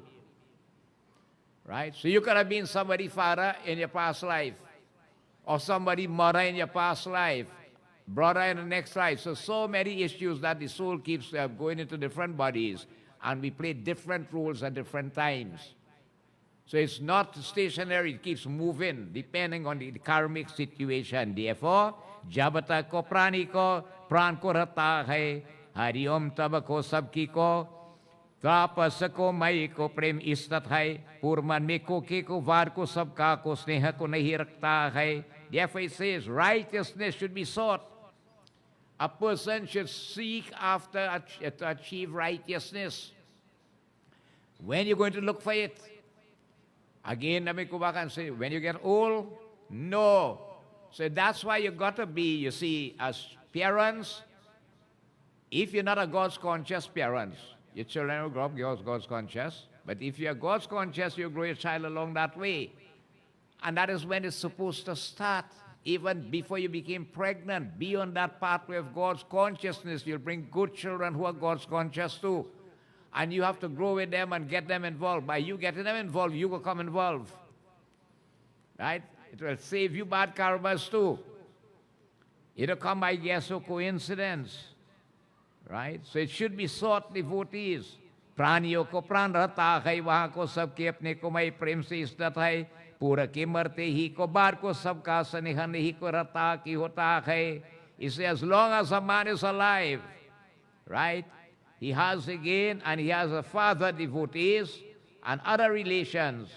Right? So you could have been somebody's father in your past life, or somebody's mother in your past life, brother in the next life. So many issues that the soul keeps going into different bodies, and we play different roles at different times. So it's not stationary, it keeps moving depending on the karmic situation. Therefore, Jabata ko prani ko, pran ko rata hai, Hari Om taba ko sabki ko, tapas ko mai ko prem istat hai, purman me ko ke ko var ko sabka ko sneha ko nahi rakta hai. Therefore it says righteousness should be sought. A person should seek after to achieve righteousness. When you're going to look for it? Again, let me go back and say, when you get old? No. So that's why you got to be, you see, as parents, if you're not a God's conscious parents, your children will grow up God's conscious. But if you're God's conscious, you grow your child along that way. And that is when it's supposed to start. Even before you became pregnant, be on that pathway of God's consciousness. You'll bring good children who are God's conscious too. And you have to grow with them and get them involved. By you getting them involved, you will come involved. Right? It will save you bad karmas too. It'll come by guess or coincidence. Right? So it should be sought, devotees. Praniyo ko pran rata hai, wahan ko sabke apne ko mai prem se istat hai. Pura ke marte hi ko bar ko sabka sanihan hi ko rata ki hota hai. He says, as long as a man is alive, right? He has again, and he has a father, devotees, and other relations,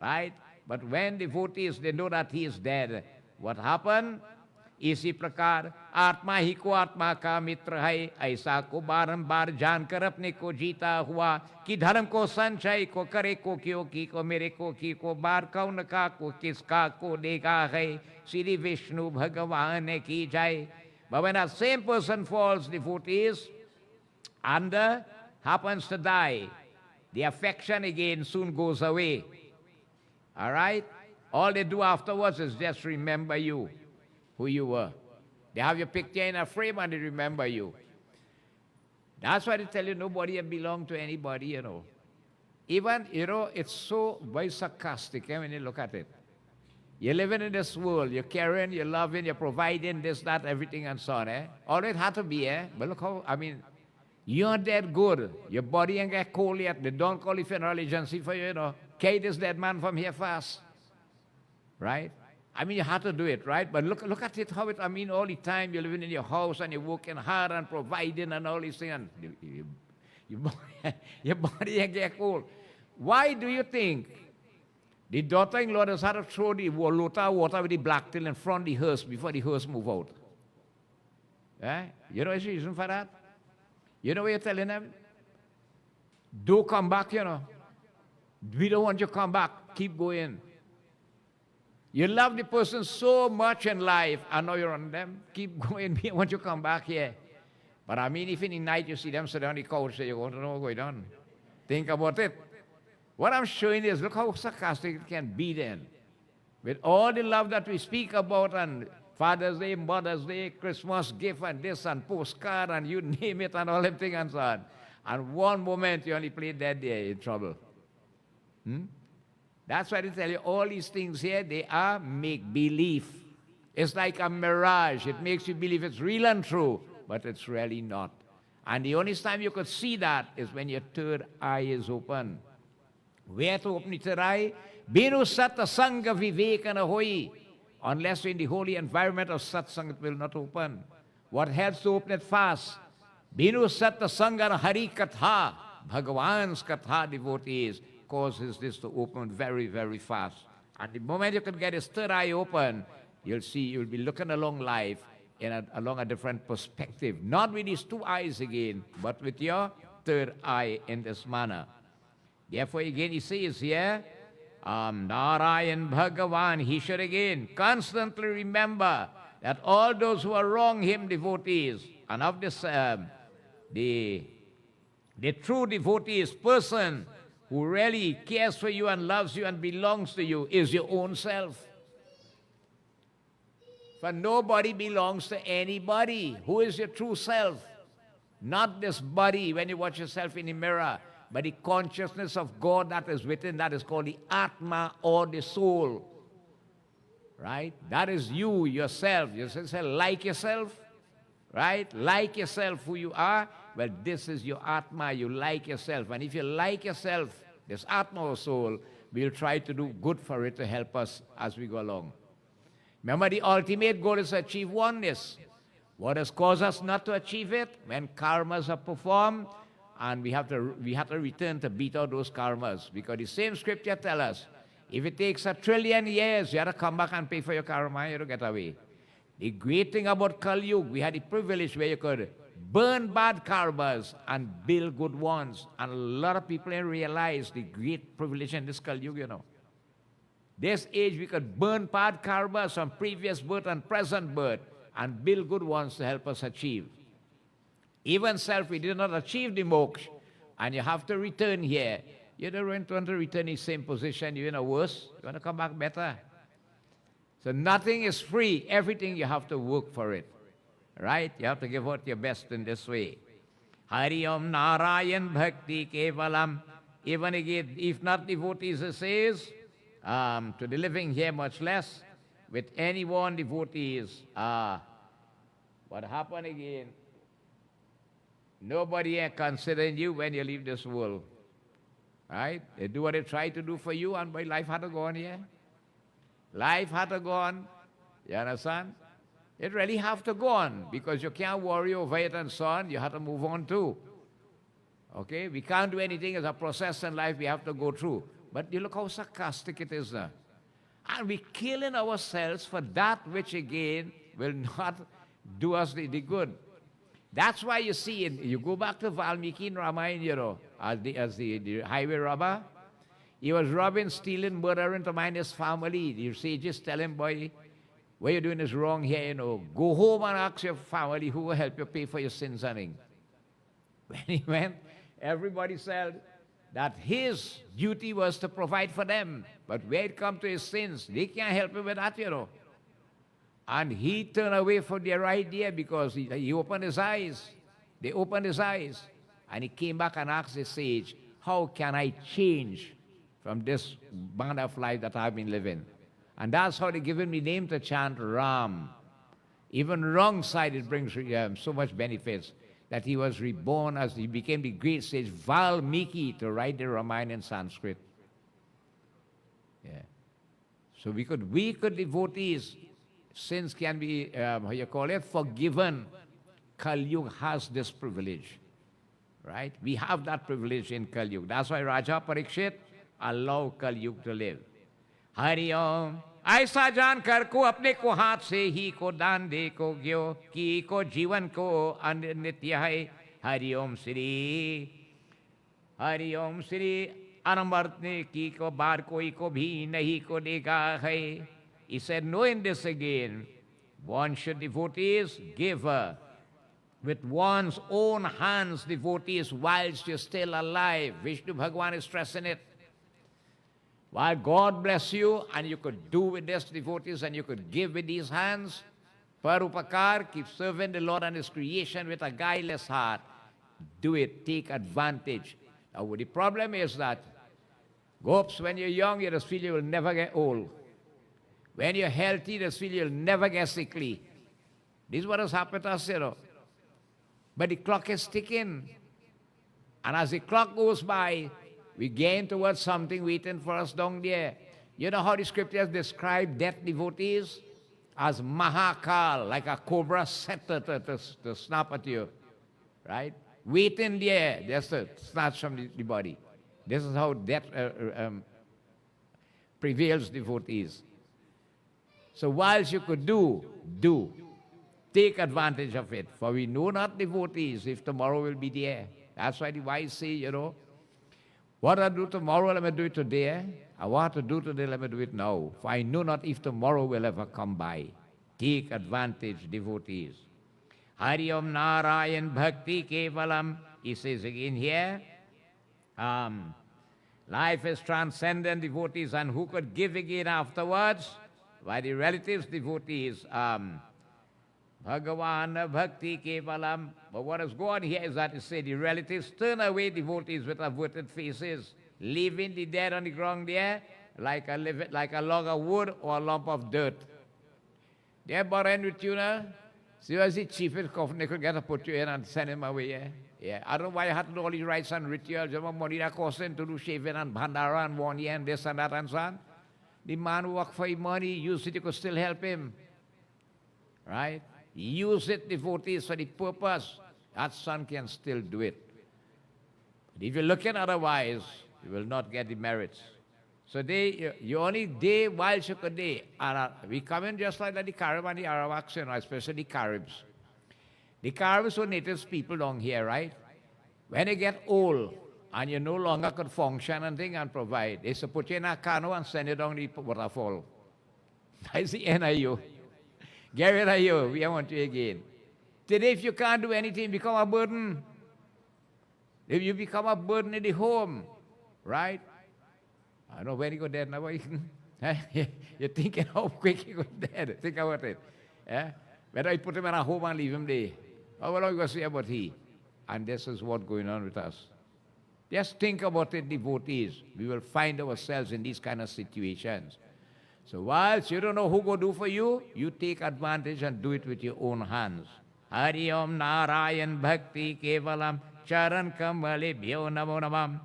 right? But when devotees, they know that he is dead, what happened? इसी प्रकार आत्मा ही को आत्मा का मित्र है, ऐसा को बारंबार जानकर अपने को जीता हुआ कि धर्म को संचय को करे को क्यों की को मेरे को की को बार कौन का को किसका को देगा है, श्री विष्णु भगवान की जाए. But when that same person falls, devotees, and happens to die, the affection again soon goes away. All right? All they do afterwards is just remember you, who you were. They have your picture in a frame and they remember you. That's why they tell you nobody belongs to anybody, you know. Even, you know, it's so very sarcastic when you look at it. You're living in this world, you're caring, you're loving, you're providing this, that, everything, and so on, eh? All it had to be, eh? But look how, I mean, you're that good. Your body ain't get cold yet. They don't call you funeral agency for you, you know. Carry this dead man from here fast. Right? I mean, you have to do it, right? But look at it, how it, I mean, all the time you're living in your house and you're working hard and providing and all these things. And your body get cold. Why do you think the daughter-in-law has had to throw the water with the black till in front of the hearse before the hearse move out? Eh? You know the reason for that? You know what you're telling them? Don't come back, you know. We don't want you to come back. Keep going. You love the person so much in life, I know you're on them. Keep going. We want you to come back here. But I mean, if in the night you see them sit on the couch, you want to know what's going on. Think about it. What I'm showing is, look how sarcastic it can be then. With all the love that we speak about, and Father's Day, Mother's Day, Christmas gift, and this, and postcard, and you name it, and all them things and so on. And one moment you only play that day, in trouble. That's why they tell you all these things here, they are make-believe. It's like a mirage. It makes you believe it's real and true, but it's really not. And the only time you could see that is when your third eye is open. Where to open the third eye? Binu Satsangh Vivekana Hoi. Unless you're in the holy environment of Satsang, it will not open. What helps to open it fast? Binu Satsangha Hari Katha. Bhagavan's Katha devotees causes this to open very, very fast. And the moment you can get his third eye open, you'll see, you'll be looking along life along a different perspective. Not with these two eyes again, but with your third eye in this manner. Therefore, again, he says here, Narayan Bhagavan, he should again constantly remember that all those who are wrong him devotees, and of this, the true devotees, person who really cares for you and loves you and belongs to you is your own self. For nobody belongs to anybody. Who is your true self? Not this body when you watch yourself in the mirror, but the consciousness of God that is within, that is called the Atma or the soul. Right? That is you, yourself. You say, like yourself, right? Like yourself who you are. Well, this is your Atma, you like yourself. And if you like yourself, this Atma or soul, we'll try to do good for it to help us as we go along. Remember, the ultimate goal is to achieve oneness. What has caused us not to achieve it? When karmas are performed, and we have to return to beat out those karmas. Because the same scripture tells us, if it takes 1 trillion years, you have to come back and pay for your karma, you have to get away. The great thing about Kali Yuga, we had the privilege where you could burn bad karmas and build good ones. And a lot of people didn't realize the great privilege in this Kali Yuga, you know. This age, we could burn bad karmas from previous birth and present birth and build good ones to help us achieve. Even self, we did not achieve the moksha, and you have to return here. You don't want to return in the same position, you're in a worse. You want to come back better. So nothing is free. Everything you have to work for it. Right? You have to give out your best in this way. Hari Om Narayan Bhakti Kevalam. Even again, if not devotees, it says, to the living here much less, with anyone devotees, what happened again? Nobody considering you when you leave this world. Right? They do what they try to do for you, and my life had to go on here. Life had to go on. You understand? It really have to go on, because you can't worry over it and so on. You have to move on too. Okay? We can't do anything as a process in life we have to go through. But you look how sarcastic it is now. And we're killing ourselves for that which, again, will not do us the good. That's why you see, you go back to Valmiki in Ramayana, you know, as the highway robber. He was robbing, stealing, murdering to mind his family. The sages tell him, boy, what you're doing is wrong here, you know. Go home and ask your family who will help you pay for your sins and things. When he went, everybody said that his duty was to provide for them. But when it comes to his sins, they can't help him with that, you know. And he turned away from their idea because he opened his eyes. They opened his eyes. And he came back and asked the sage, how can I change from this manner of life that I've been living? And that's how they give him the name to chant Ram. Even wrong side, it brings so much benefits that he was reborn as he became the great sage Valmiki to write the Ramayana in Sanskrit. Yeah. So we could devotees, sins can be, forgiven. Kali Yuga has this privilege, right? We have that privilege in Kali Yuga. That's why Raja Parikshit allowed Kali Yuga to live. Hari Om. ऐसा जानकर को अपने को हाथ से ही को दान दे को ग्यो की को जीवन को नित्य है. हरि ओम श्री अनमर्त ने की को बार कोई को भी नहीं को देगा है. He said, knowing this again, one should devotees give with one's own hands devotees whilst you're still alive. Vishnu Bhagwan is stressing it. While God bless you, and you could do with this devotees, and you could give with these hands, Parupakar, keep serving the Lord and His creation with a guileless heart. Do it, take advantage. Now, the problem is that, Gops, when you're young, you just feel you will never get old. When you're healthy, you just feel you'll never get sickly. This is what has happened to us, you know. But the clock is ticking. And as the clock goes by, we gain towards something waiting for us down there. You know how the scriptures describe death devotees? As Mahakal, like a cobra set to snap at you. Right? Waiting there, just to snatch from the body. This is how death prevails devotees. So whilst you could do. Take advantage of it. For we know not devotees if tomorrow will be there. That's why the wise say, you know, what I do tomorrow, let me do it today. I want to do today, let me do it now. For I know not if tomorrow will ever come by. Take advantage, devotees. Hari Om Narayan Bhakti Kevalam. He says again here, life is transcendent, devotees, and who could give again afterwards? Why the relatives, devotees, Bhagavan Bhakti Kevalam. But what has gone here is that it said the relatives turn away devotees with averted faces, leaving the dead on the ground there like a log of wood or a lump of dirt. They're boring with you now. See what's the cheapest coffin they could get to put you in and send him away, yeah? Yeah. I don't know why you had to do all these rites and rituals. You know money that costing to do shaving and bhandara and 1 year and this and that and so on. The man who worked for his money, used it, you could still help him. Right? Use it, devotees, for the purpose. That son can still do it. But if you're looking otherwise, you will not get the merits. So you only day while you could day. We come in just like the Carib and the Arawaks, you know, especially the Caribs. The Caribs were native people down here, right? When they get old and you no longer could function and thing and provide, they used to put you in a canoe and send you down the waterfall. That's the end of you. Get rid of you. We want you again. Today, if you can't do anything, become a burden. If you become a burden in the home, right? I don't know when you go dead now. You're thinking how quick you go dead. Think about it. Yeah? Whether I put him in a home and leave him there. How long are you going to say about he? And this is what's going on with us. Just think about it, devotees. We will find ourselves in these kind of situations. So whilst you don't know who go do for you, you take advantage and do it with your own hands. Hari Om Narayan Bhakti Kevalam Charan Kamale Bhyo Namo Namam.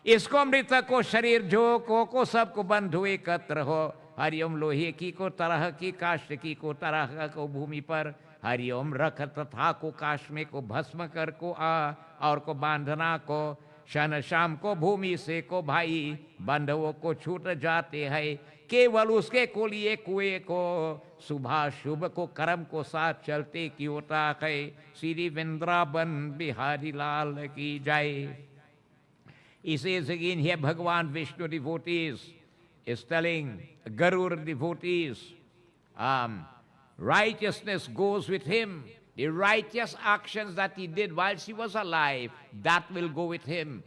इसको अमृत को शरीर जो को सबको बंधु एकत्र हो. हरिओम लोहे की को तरह की काष्ठ की को तरह को भूमि पर. हरिओम रख तथा को काश में को भस्म कर को और को बांधना को. शन शाम को भूमि से को भाई बंधुओं को छूट जाते हैं. केवल उसके को लिए कुएं को सुबह शुभ को कर्म को साथ चलते की होता है. श्री वृंदावन बिहारी लाल की जय. He says again here, Bhagavan Vishnu devotees is telling Garuda devotees, righteousness goes with him. The righteous actions that he did whilst he was alive, that will go with him.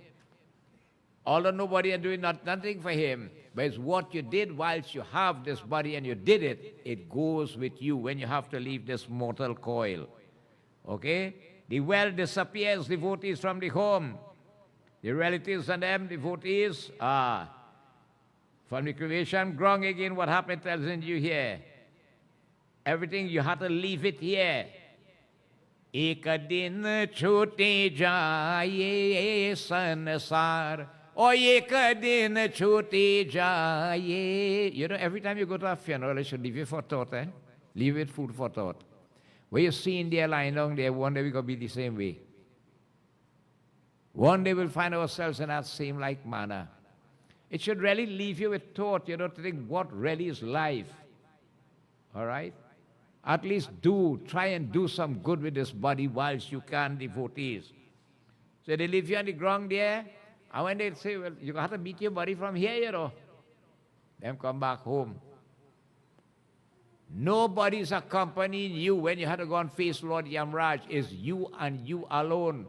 Although nobody is doing nothing for him, but it's what you did whilst you have this body and you did it, it goes with you when you have to leave this mortal coil. Okay? The wealth disappears, devotees, from the home. The relatives and them, devotees, from the creation ground again, what happened tells you here. Everything, you have to leave it here. Ek din chute jaye sansar O ek din chuti jaye. You know, every time you go to a funeral, it should leave you for thought, eh? Leave it food for thought. When you see India lying down there, one day we're going to be the same way. One day we'll find ourselves in that same like manner. It should really leave you with thought, you know, to think what really is life. All right? At least try and do some good with this body whilst you can, devotees. So they leave you on the ground there, and when they say, well, you have to beat your body from here, you know, then come back home. Nobody's accompanying you when you have to go and face Lord Yamraj. It's you and you alone.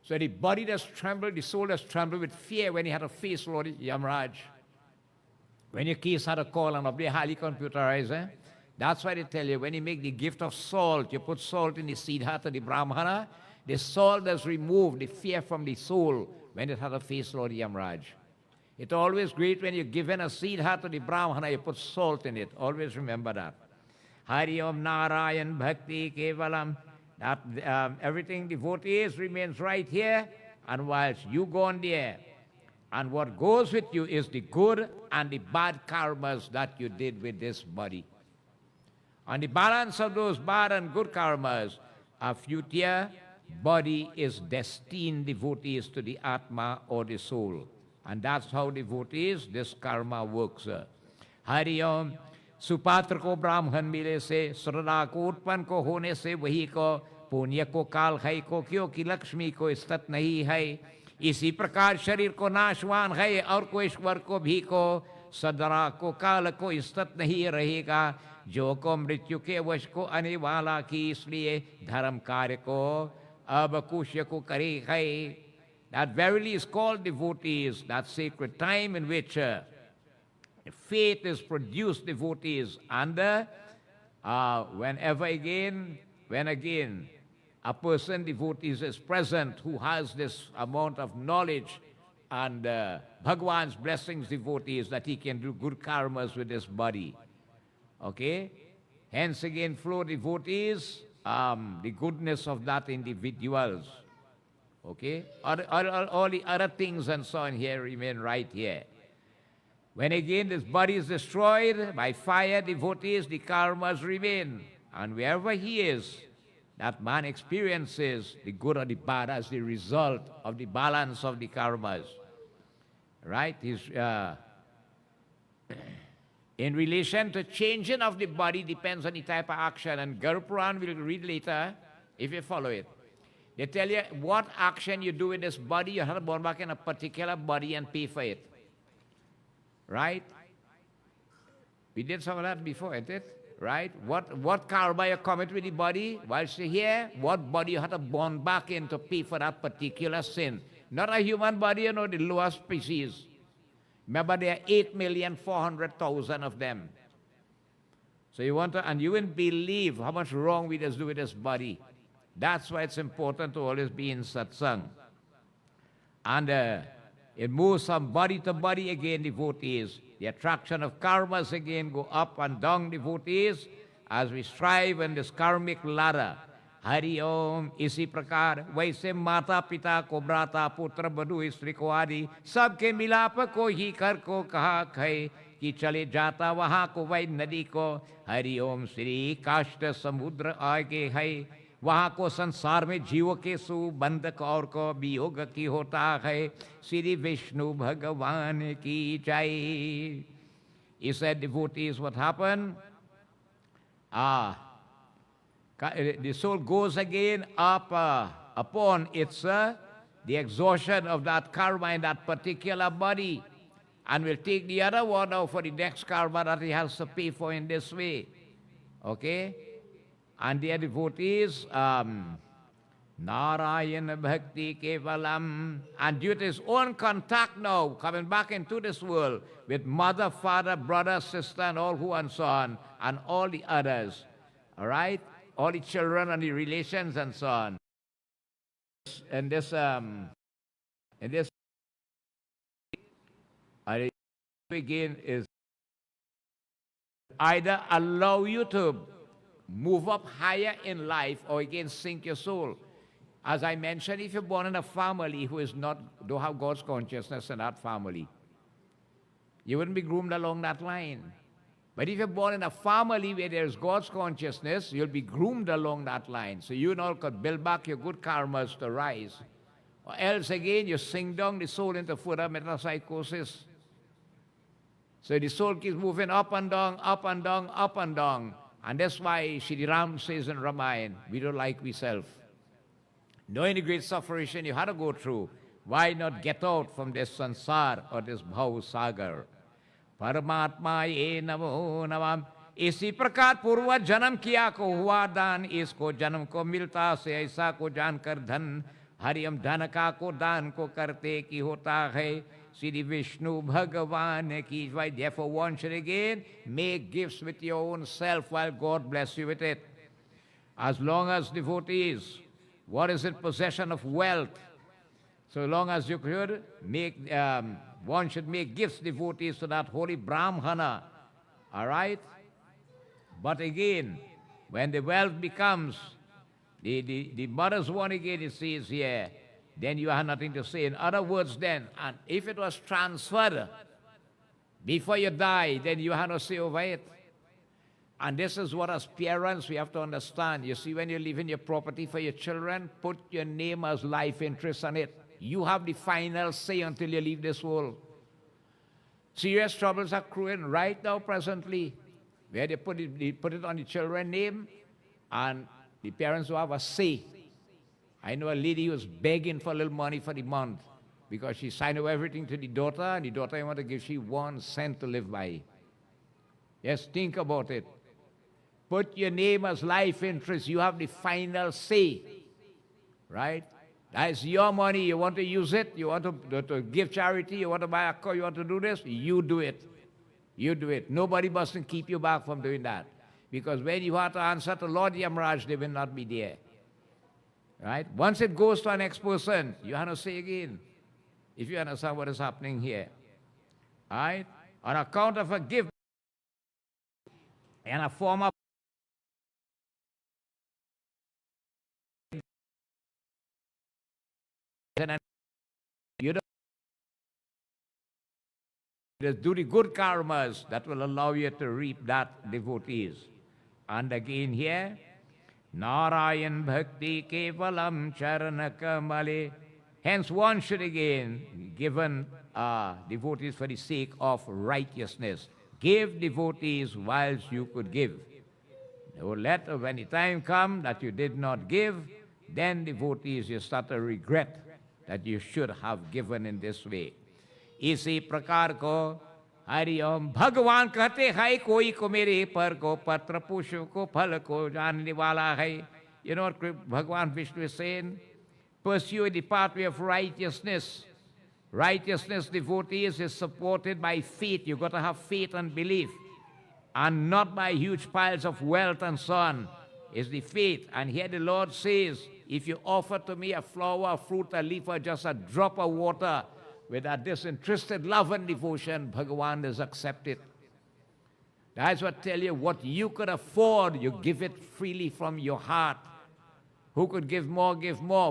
So the body does tremble, the soul does tremble with fear when you have to face Lord Yamraj. When your case had a call and be highly computerized, eh? That's why they tell you, when you make the gift of salt, you put salt in the seed heart of the Brahmana, the salt does remove the fear from the soul when it had to face Lord Yamraj. It's always great when you're given a seed heart to the Brahmana, you put salt in it. Always remember that. Hari Om Narayan Bhakti Kevalam. That everything devotees remains right here, and whilst you go on there, and what goes with you is the good and the bad karmas that you did with this body. On the balance of those bad and good karmas, a future body is destined, devotees, to the Atma or the soul. And that's how devotees, this karma works. Hari Om. सुपात्र को ब्राह्मण मिले से, श्रद्धा को उत्पन्न को होने से वही को, पुण्य को काल है को, क्योंकि लक्ष्मी को स्थित नहीं है। इसी प्रकार शरीर को नाशवान है और को ईश्वर को भी को, सदरा को काल को स्थित नहीं रहेगा, जो को मृत्यु के वश को आने वाला की, इसलिए धर्म कार्य को अब कुश्य को करे है. That verily is called devotees, that sacred time in which faith is produced, devotees, and when again a person, devotees, is present who has this amount of knowledge and Bhagwan's blessings, devotees, that he can do good karmas with this body. Okay? Hence again flow, devotees, the goodness of that individuals. Okay? All the other things and so on here remain right here. When again this body is destroyed by fire, devotees, the karmas remain. And wherever he is, that man experiences the good or the bad as the result of the balance of the karmas. Right? In relation to changing of the body depends on the type of action. And Garuda Purana we'll read later, if you follow it. They tell you what action you do with this body, you have to born back in a particular body and pay for it. Right? We did some of that before, isn't it? Right? What karma you commit with the body whilst you're here, what body you have to born back in to pay for that particular sin. Not a human body, you know, the lowest species. Remember, there are 8,400,000 of them. So you want to, and you wouldn't believe how much wrong we just do with this body. That's why it's important to always be in satsang. And it moves from body to body again, devotees. The attraction of karmas again go up and down, devotees, as we strive in this karmic ladder. Hari Om, इसी प्रकार वैसे माता पिता को भ्राता पुत्र बधू स्त्री को आदि सबके मिलाप को ही कर को कहा है कि चले जाता वहाँ को वही नदी को. हरि ओम श्री काष्ठ समुद्र आगे है, वहाँ को संसार में जीवों के सुबंधक और को वियोग की होता है. श्री विष्णु भगवान की जय. He said, devotees, what happened? The soul goes again up upon its the exhaustion of that karma in that particular body, and will take the other one out for the next karma that he has to pay for in this way. Okay? And their devotees, Narayana Bhakti Kevalam, and due to his own contact now, coming back into this world with mother, father, brother, sister, and all who and so on, and all the others, all right? All the children and the relations and so on. And this again is either allow you to move up higher in life or again sink your soul. As I mentioned, if you're born in a family who don't have God's consciousness in that family, you wouldn't be groomed along that line. But if you're born in a family where there's God's consciousness, you'll be groomed along that line. So you and all could build back your good karmas to rise. Or else again, you sink down the soul into further metapsychosis. So the soul keeps moving up and down, up and down, up and down. And that's why Shri Ram says in Ramayana, we don't like ourselves. Knowing the great suffering you had to go through, why not get out from this sansar or this bhav sagar? परमात्मा ये नमो नमः इसी प्रकार पूर्व जन्म किया को हुआ दान इसको जन्म को मिलता से ऐसा को जानकर धन हरियम धन का को दान को करते की होता है श्री विष्णु भगवान की why therefore one should again make gifts with your own self while God bless you with it. As long as devotees, what is it, possession of wealth, so long as you could make one should make gifts, devotees, to that holy Brahmana. All right? But again, when the wealth becomes the mother's one again, it says here, then you have nothing to say. In other words, then, and if it was transferred before you die, then you have no say over it. And this is what, as parents, we have to understand. You see, when you're leaving your property for your children, put your name as life interest on it. You have the final say until you leave this world. Serious troubles are accruing right now, presently, where they put it on the children's name, and the parents will have a say. I know a lady who was begging for a little money for the month because she signed over everything to the daughter, and the daughter wanted to give she 1 cent to live by. Yes, think about it. Put your name as life interest. You have the final say, right? That's your money. You want to use it? You want to give charity? You want to buy a car? You want to do this? You do it. You do it. Nobody mustn't keep you back from doing that. Because when you have to answer to Lord Yamaraj, they will not be there. Right? Once it goes to an next person, you have to say again, if you understand what is happening here. Right? On account of a gift and a form of you don't just do the good karmas that will allow you to reap that devotees. And again here, Narayan Bhakti Kevalam Charana Kamale. Hence one should again given devotees for the sake of righteousness. Give devotees whilst you could give. Don't let when the time comes that you did not give, then devotees you start to regret that you should have given in this way. इसी प्रकार को हरिओम भगवान कहते हैं कोई को मेरे पर को पत्र पुष्प को फल को जानने वाला है. You know what Bhagavan Vishnu is saying? Pursue the pathway of righteousness. Righteousness, devotees, is supported by faith. You've got to have faith and belief. And not by huge piles of wealth and so on. It's the faith. And here the Lord says, if you offer to me a flower, a fruit, a leaf, or just a drop of water, with that disinterested love and devotion, Bhagavan is accepted. That's what I tell you, what you could afford, you give it freely from your heart. Who could give more,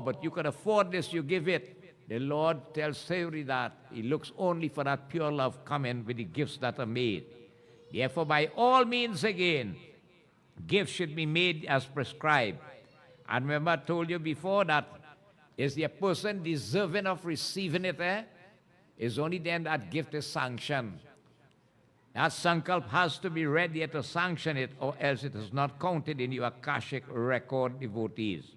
but you could afford this, you give it. The Lord tells Sauri that He looks only for that pure love coming with the gifts that are made. Therefore, by all means again, gifts should be made as prescribed. And remember I told you before that is the person deserving of receiving it, is only then that gift is sanctioned. That sankalp has to be read there to sanction it, or else it is not counted in your Akashic record, devotees.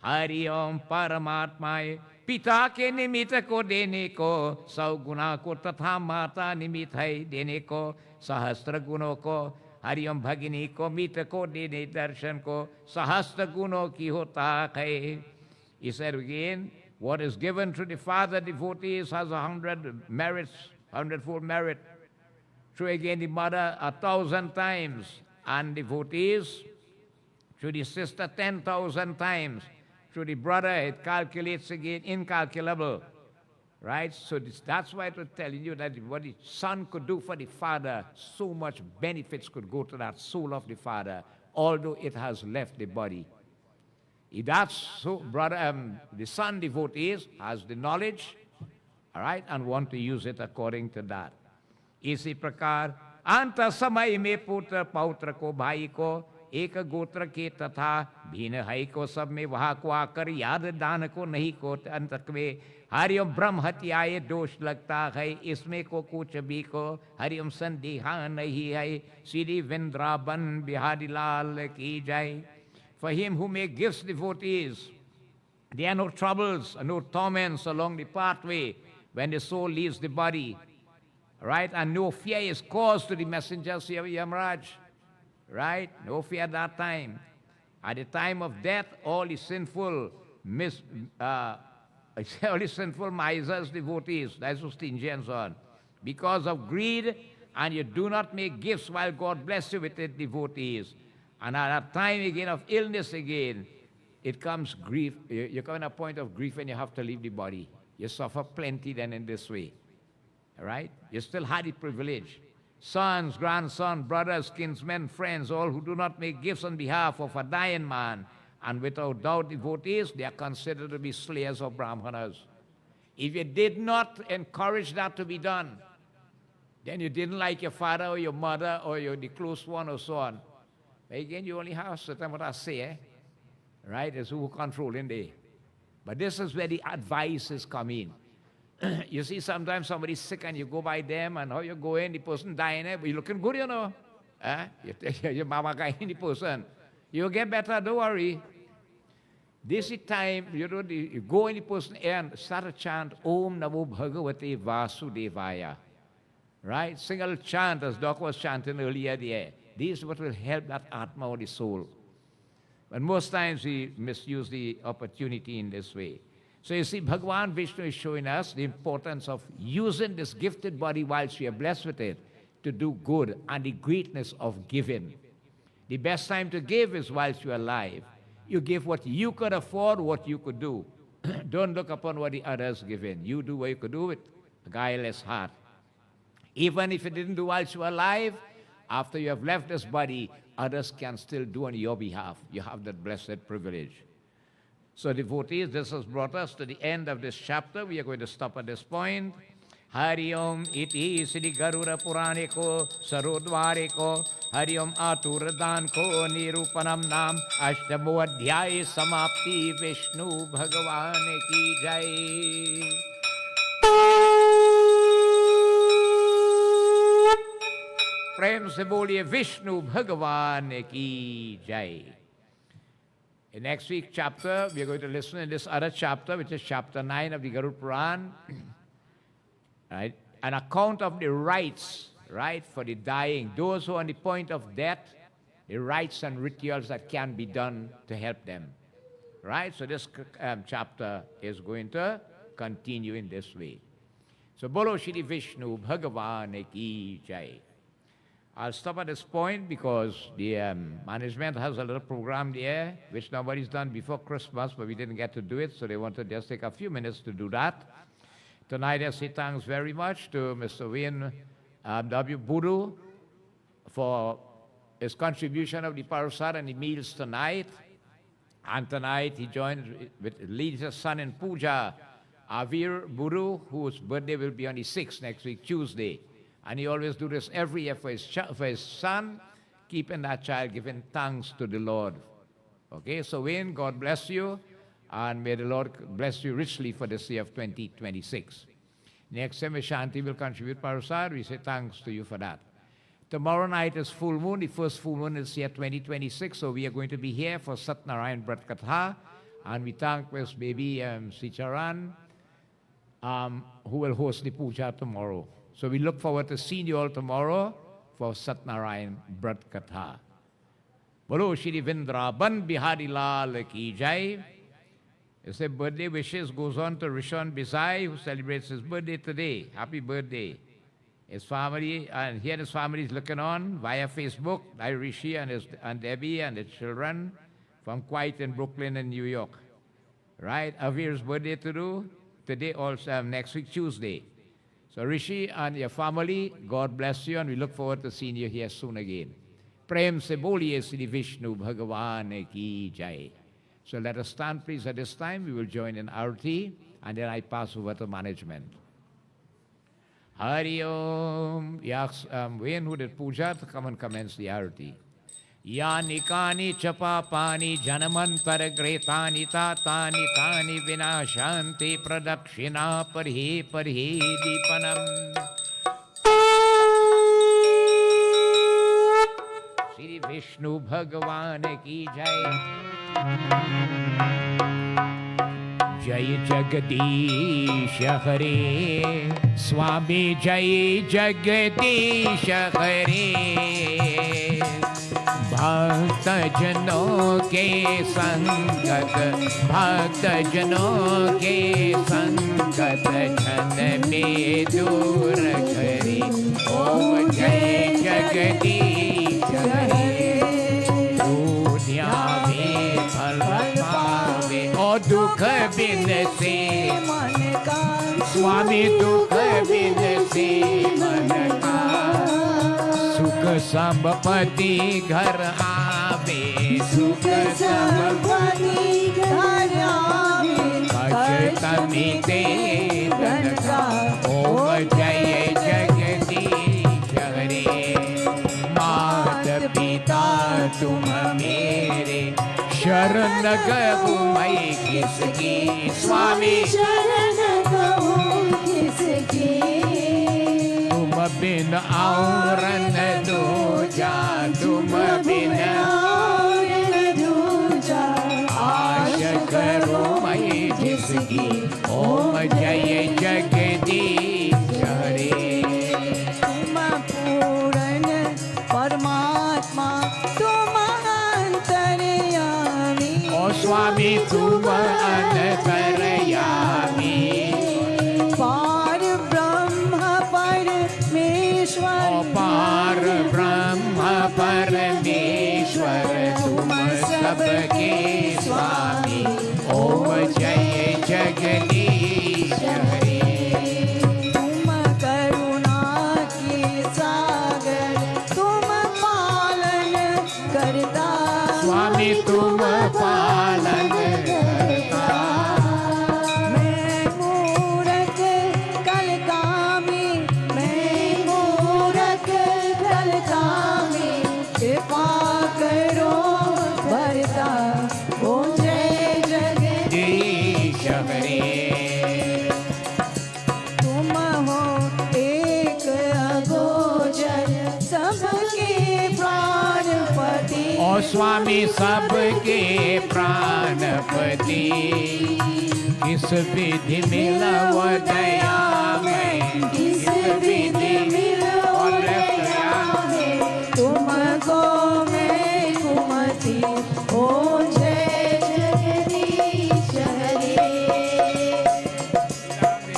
Hari Om Paramatmai पिता के निमित्त को देने को 100 गुना को तथा माता निमित्त है देने को सहस्त्र गुणों को हरिओम भगिनी को मित्र को देने दर्शन को सहस्त्र गुणों की होता है. He said again, what is given to the father devotees has 100 merits, 100-fold merit. Through again the mother 1,000 times, and devotees through the sister 10,000 times. Through the brother, it calculates again incalculable, right? So that's why I'm telling you that what the son could do for the father, so much benefits could go to that soul of the father, although it has left the body. If that's so, brother, the son devotees has the knowledge, all right, and want to use it according to that. इसी प्रकार अंत समय में पुत्र पौत्र को भाई को एक गोत्र के तथा भिन्न है को सब में वहा को आकर याद दान को नहीं को अंत में हरिओम ब्रह्म हत्याए दोष लगता है इसमें को कुछ भी को हरिओम संदेहा नहीं है श्री वृंदावन बिहारी लाल की जय. For him who makes gifts devotees, there are no troubles, no torments along the pathway when the soul leaves the body. Right? And no fear is caused to the messengers of Yamaraj. Right? No fear at that time. At the time of death, all the sinful misers, devotees, that's so stingy and so on. Because of greed, and you do not make gifts while God bless you with it, devotees. And at a time again of illness again, it comes grief. You come to a point of grief when you have to leave the body. You suffer plenty then in this way. All right? You still had the privilege. Sons, grandsons, brothers, kinsmen, friends, all who do not make gifts on behalf of a dying man, and without doubt devotees, they are considered to be slayers of Brahmanas. If you did not encourage that to be done, then you didn't like your father or your mother or the close one or so on. But again, you only have certain what I say, right? It's who controlling there. But this is where the advice is coming. You see, sometimes somebody's sick and you go by them and how you go in, the person dying, but you're looking good, you know. You take your mama guy in the person. You'll get better, don't worry. This is time, you know, you go in the person and start a chant, Om Namo Bhagavate Vasudevaya. Right? Single chant, as Doc was chanting earlier there. This is what will help that Atma or the soul. But most times we misuse the opportunity in this way. So you see, Bhagavan Vishnu is showing us the importance of using this gifted body whilst we are blessed with it to do good and the greatness of giving. The best time to give is whilst you are alive. You give what you could afford, what you could do. Don't look upon what the others give in. You do what you could do with a guileless heart. Even if you didn't do whilst you were alive, after you have left this body, others can still do on your behalf. You have that blessed privilege. So devotees, this has brought us to the end of this chapter. We are going to stop at this point. Hari Om iti Sri Garuda Purana ko Sarodvare ko Hari Om Aturadan ko Nirupanam Nam Ashtamo Adhyay Samapti Vishnu Bhagavan ki Jai. प्रेम से बोलिए विष्णु भगवान की जय. In next week's chapter, we are going to listen in this other chapter, which is chapter 9 of the Garuda Purana, right? An account of the rites, right, for the dying. Those who are on the point of death, the rites and rituals that can be done to help them, right? So this chapter is going to continue in this way. So, Bolo Shri Vishnu Bhagavan ki jai. I'll stop at this point because the management has a little program there, which nobody's done before Christmas, but we didn't get to do it, so they want to just take a few minutes to do that. Tonight, I say thanks very much to Mr. Wayne W. Buru for his contribution of the parasad and the meals tonight. And tonight, he joined leads his son in puja, Avir Buru, whose birthday will be on the 6th next week, Tuesday. And he always do this every year for his son, keeping that child, giving thanks to the Lord. Okay, so Wayne, God bless you, and may the Lord bless you richly for this year of 2026. Next time, Shanti will contribute parasad. We say thanks to you for that. Tomorrow night is full moon. The first full moon is year 2026, so we are going to be here for Satnarayan Brat Katha, and we thank Miss Baby Sicharan, who will host the puja tomorrow. So we look forward to seeing you all tomorrow for Satnarayan Brat Katha. Bolo Shri Vrindavan Bihari Lal ki jai. His birthday wishes goes on to Rishon Bisai, who celebrates his birthday today. Happy birthday. His family, and here his family is looking on via Facebook, Rishi and Debbie and the children from Kuwait in Brooklyn and New York. Right? Avir's birthday to do today, also next week, Tuesday. So Rishi and your family, God bless you, and we look forward to seeing you here soon again. Prem se boliye Shri Vishnu Bhagavan ki jai. So let us stand, please, at this time. We will join in Arati, and then I pass over to management. Hari Om. Yes, Wayne, who did puja, to come and commence the Arati. Yani kani chapapani janamantar gretani tatani tani vinashanti pradakshina parhi parhi dipanam. Shri Vishnu Bhagavan ki jai. Jai Jagadish Hare, Swami Jai Jagadish Hare. भक्त जनों के संगत, भक्त जनों के संगत छन में दूर करे। ओम जय जगदीश हरे। दुनिया में फल पावे और दुख बिन से मन का, स्वामी दुख बिन से मन का। सुख संपत्ति घर आवे, सुख संपत्ति घर आवे। कष्ट मिटे धन का। ओम जय जगदीश हरे। मात पिता तुम मेरे, शरण गहूँ मैं किसकी। स्वामी शरण गहूँ किसकी। बिन और न दूजा, तुम बिन और न दूजा। आश करो मैं जिसकी। ओम जय जगदीश हरे। तुम पूर्ण परमात्मा, तुम अंतर्यामी। ओ स्वामी तुम अंतर्यामी। पार ब्रह्म परमेश्वर, तुम सबके स्वामी। ओम जय जगदीश हरे। तुम करुणा के सागर, तुम पालन करता। स्वामी तुम पालन करता। स्वामी सबके प्राणपति। किस विधि मिलव दया में, किस विधि मिलव दया में। तुमको मैं कुमति। ओ जय जगदीश हरे।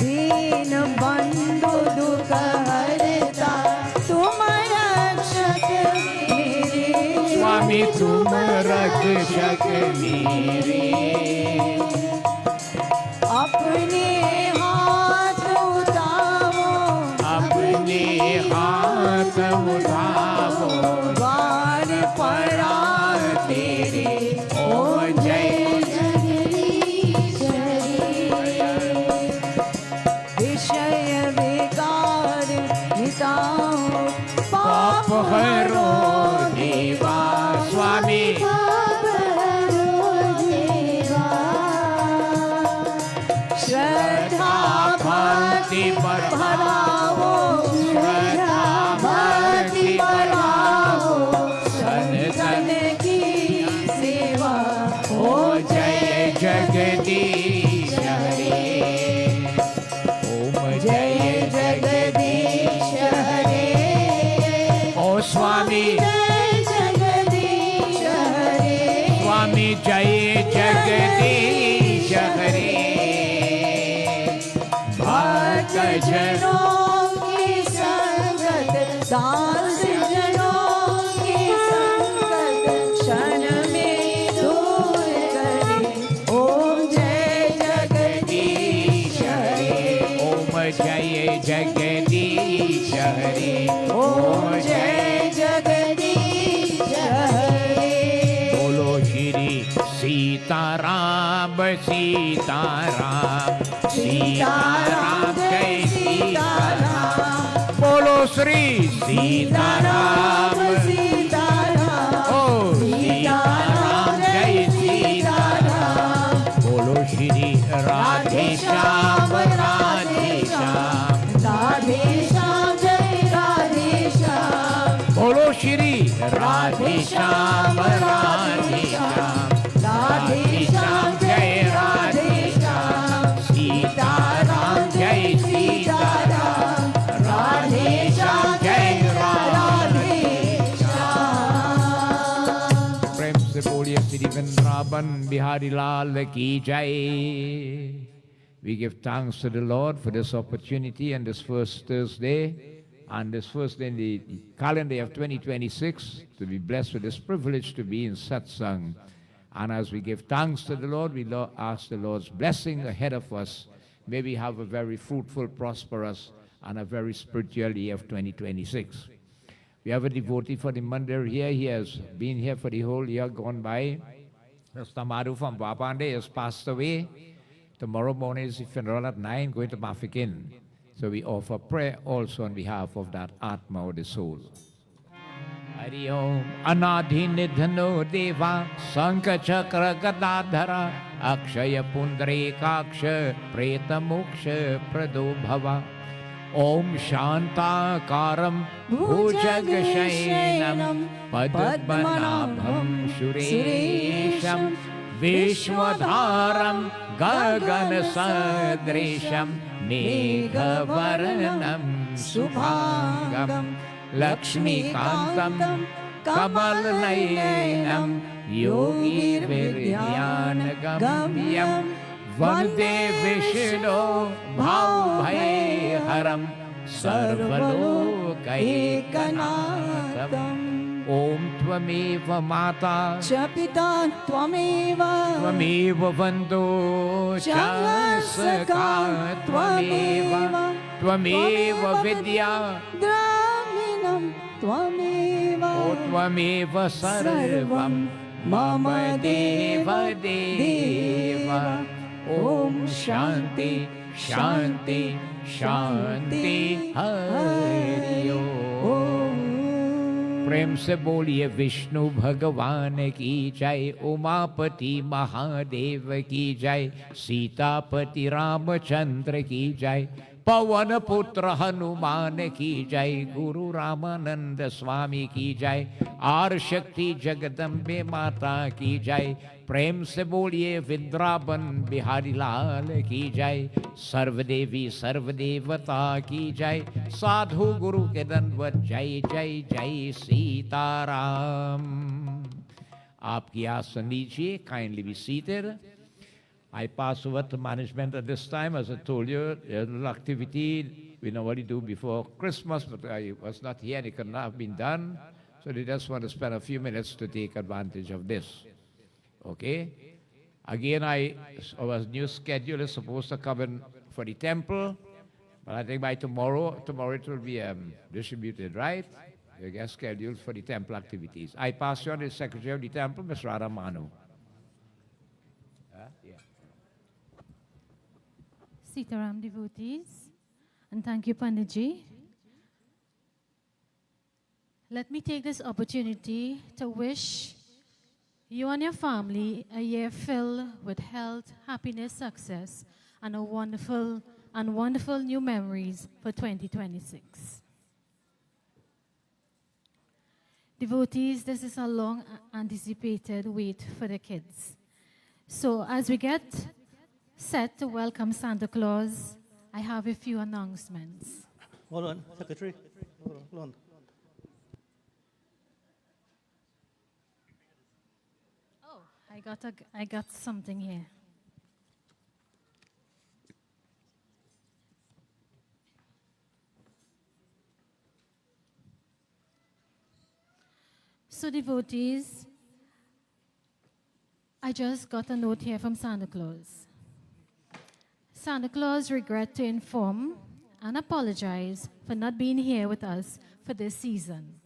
दीन बंधु दुख हरता, तुम रक्षक मेरे। स्वामी तुम रक्षक मेरे। अपने हाथ उठाओ, अपने हाथ उठाओ। द्वार पड़ा तेरे। ओ जय जगदीश हरे। विषय विकार मिटाओ, पाप हरो देवा। स्वामी श्रद्धा भक्ति बढ़ाओ, श्रद्धा भक्ति बढ़ाओ। संतन की सेवा। ओ जय जगदीश हरे। ओम जय जगदीश हरे। ओ स्वामी स्वामी जय जगदीश हरे। भक्त जनों की संगत, दास जनों की संगत क्षण में दूर करे। ओम जय जगदीश हरे। ओम जय जगदीश हरे। ओम जय जगदीश हरे। बोलो श्री सीताराम सीताराम सीताराम जय सीताराम बोलो श्री सीताराम सीताराम ओ सीताराम जय सीताराम बोलो श्री राधे श्याम राधे श्याम राधे श्याम जय राधे श्याम बोलो श्री राधे श्याम राधे श्याम राधे श्याम जय राधे श्याम सीताराम जय सीताराम राधे श्याम जय राधे श्याम प्रेम से बोलिए श्री वृंदावन बिहारी लाल की जय. We give thanks to the Lord for this opportunity and this first Thursday and this first day in the calendar year of 2026 to be blessed with this privilege to be in Satsangh. And as we give thanks to the Lord, we ask the Lord's blessing ahead of us. May we have a very fruitful, prosperous, and a very spiritual year of 2026. We have a devotee for the Mandir here. He has been here for the whole year gone by. Mr. Madhu from Wapande has passed away. Tomorrow morning is the funeral at 9, going to Mafikin. So we offer prayer also on behalf of that Atma or the soul. Hari Om Anadhi Nidhano Deva Sanka Chakra Gadadhara Akshaya Pundre Kaksha Preta Moksha Prado Bhava Om Shanta Karam Bhujagashayinam Padmanabham Suresham Vishwadharam Gagan Sadrisham Meghavarnam Subhangam Lakshmi Kantam Kabalnayanam Yogi Viryanagamyam Vande Vishnu Bhavbhayharam Sarvalokaikanakam Om Tvameva Mata च पिता त्वमेव Tvameva Vandu Chasaka Tvameva Tvameva Vidya द्रविणं त्वमेव O Tvameva Sarvam Mama Deva Deva Om Shanti Shanti Shanti Hari Om प्रेम से बोलिए विष्णु भगवान की जय उमापति महादेव की जय सीतापति रामचंद्र की जय पवन पुत्र हनुमान की जय गुरु रामानंद स्वामी की जय आर शक्ति जगदम्बे माता की जय प्रेम से बोलिए वृंदावन बिहारी लाल की जय सर्वदेवी सर्वदेवता की जय साधु गुरु के दंडवत जय जय जय सीताराम. आपकी आसन लीजिए. Kindly be seated. I pass over to management at this time. As I told you, a little activity we normally do before Christmas, but I was not here and it could not have been done. So they just want to spend a few minutes to take advantage of this. Okay? Again, our new schedule is supposed to come in for the temple, but I think by tomorrow it will be distributed, right? You get scheduled for the temple activities. I pass you on the Secretary of the Temple, Ms. Radha Manu. Sitaram devotees, and thank you, Panditji. Let me take this opportunity to wish you and your family a year filled with health, happiness, success, and wonderful new memories for 2026. Devotees, this is a long anticipated wait for the kids. So as we get set to welcome Santa Claus, I have a few announcements. Hold on, Secretary. Hold on. Oh, I got something here. So devotees, I just got a note here from Santa Claus. Santa Claus regrets to inform and apologize for not being here with us for this season.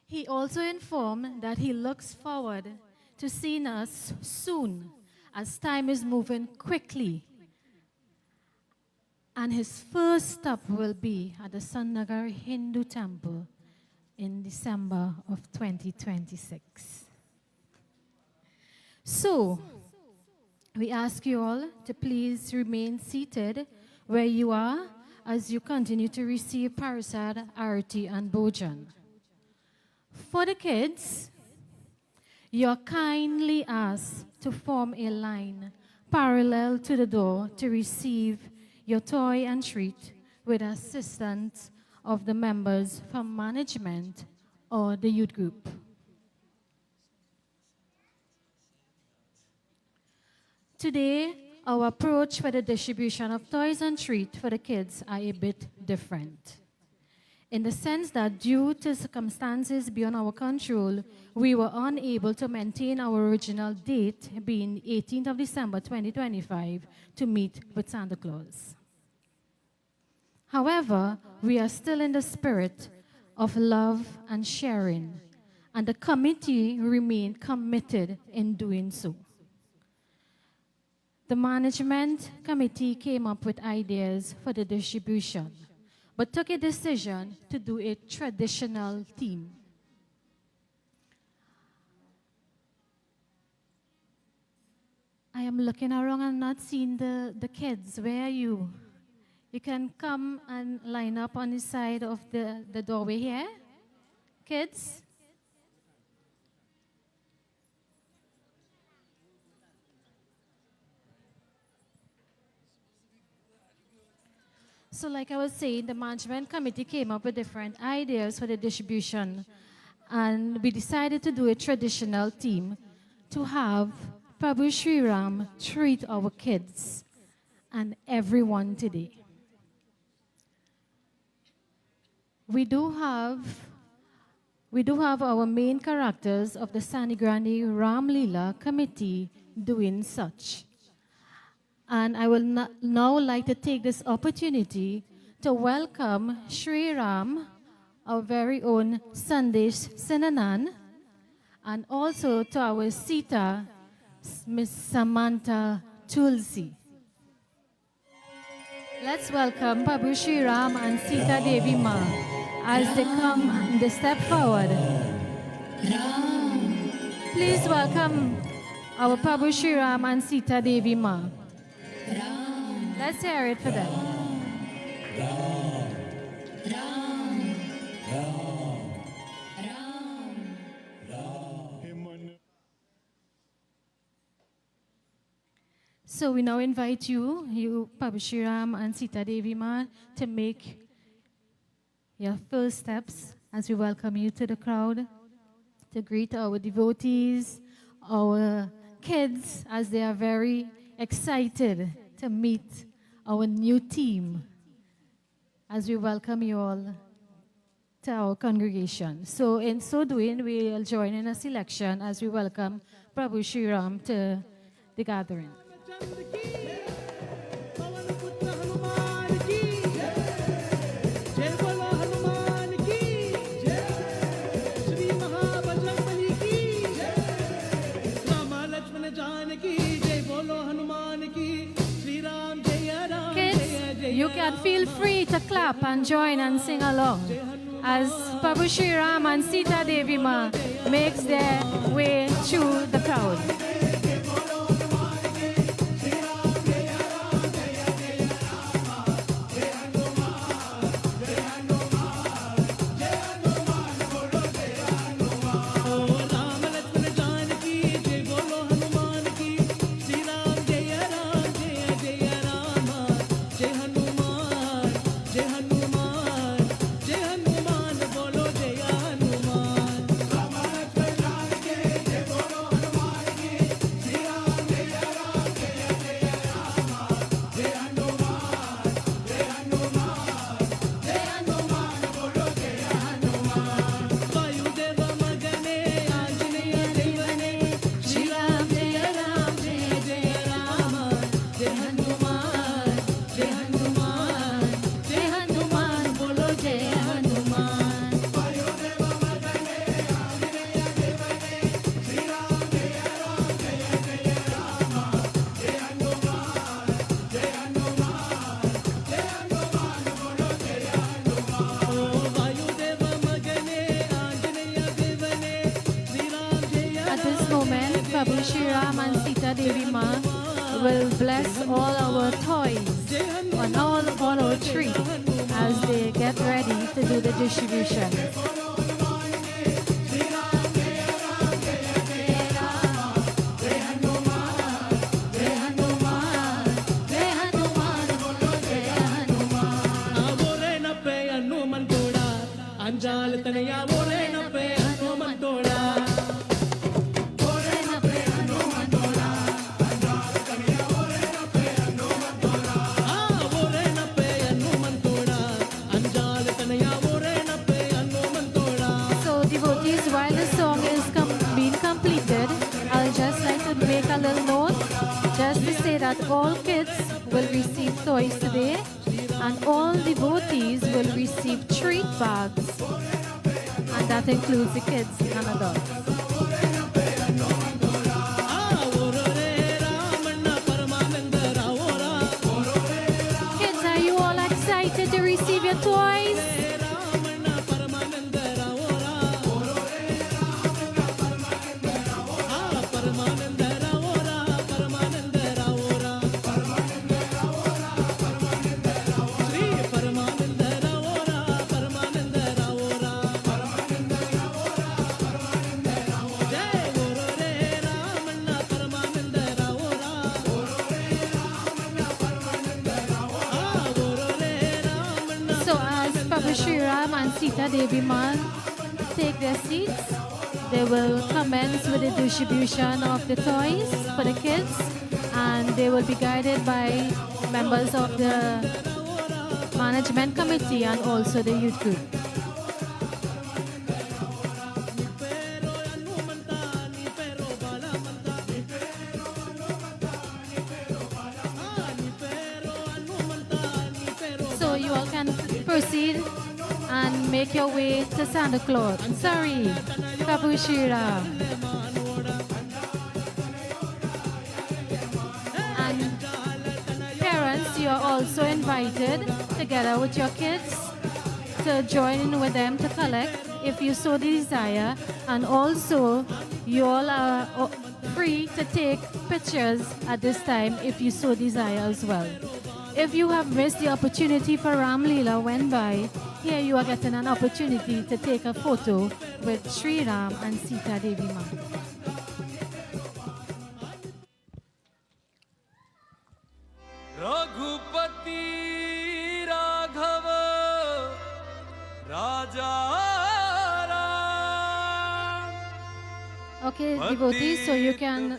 He also informed that he looks forward to seeing us soon, as time is moving quickly. And his first stop will be at the Sant Nagar Hindu Temple in December of 2026. So, we ask you all to please remain seated where you are as you continue to receive Parasad, Arati, and Bhojan. For the kids, you are kindly asked to form a line parallel to the door to receive your toy and treat with assistance of the members from management or the youth group. Today, our approach for the distribution of toys and treats for the kids are a bit different, in the sense that due to circumstances beyond our control, we were unable to maintain our original date, being 18th of December 2025, to meet with Santa Claus. However, we are still in the spirit of love and sharing, and the committee remained committed in doing so. The management committee came up with ideas for the distribution, but took a decision to do a traditional theme. I am looking around and not seeing the kids. Where are you? You can come and line up on the side of the doorway here. Kids? So like I was saying, the management committee came up with different ideas for the distribution, and we decided to do a traditional theme to have Prabhu Sri Ram treat our kids and everyone today. We do have our main characters of the Sanigrani Ram Leela committee doing such. And I will now like to take this opportunity to welcome Sri Ram, our very own Sandesh Sinanan, and also to our Sita, Miss Samantha Tulsi. Let's welcome Prabhu Sri Ram and Sita Devi Ma as they come and they step forward. Please welcome our Prabhu Sri Ram and Sita Devi Ma. Let's hear it for them. So we now invite you Prabhu Sri Ram and Sita Devi Ma, to make your first steps as we welcome you to the crowd, to greet our devotees, our kids, as they are very excited to meet our new team as we welcome you all to our congregation. So in so doing, we will join in a selection as we welcome Prabhu Sri Ram to the gathering. You can feel free to clap and join and sing along as Prabhu Sri Ram and Sita Devi Ma makes their way through the crowd. Prabhu Shri Ram and Sita Devi Ma will bless all our toys on all our trees as they get ready to do the distribution. So devotees, while the song is being completed, I'll just like to make a little note just to say that all kids will receive toys today and all devotees will receive treat bags, and that includes the kids and adults. Kids, are you all excited to receive your toys? So as Prabhu Shri Ram and Sita Devi Ma take their seats, they will commence with the distribution of the toys for the kids, and they will be guided by members of the management committee and also the youth group. So you all can proceed and make your way to Santa Claus. Sorry, Prabhu Shri Ram. And parents, you are also invited together with your kids to join in with them to collect if you so desire. And also, you all are free to take pictures at this time if you so desire as well. If you have missed the opportunity for Ram Leela went by, here you are getting an opportunity to take a photo with Sri Ram and Sita Devi Ma. Raghupati Raghava Raja Ram. Okay, devotees, so you can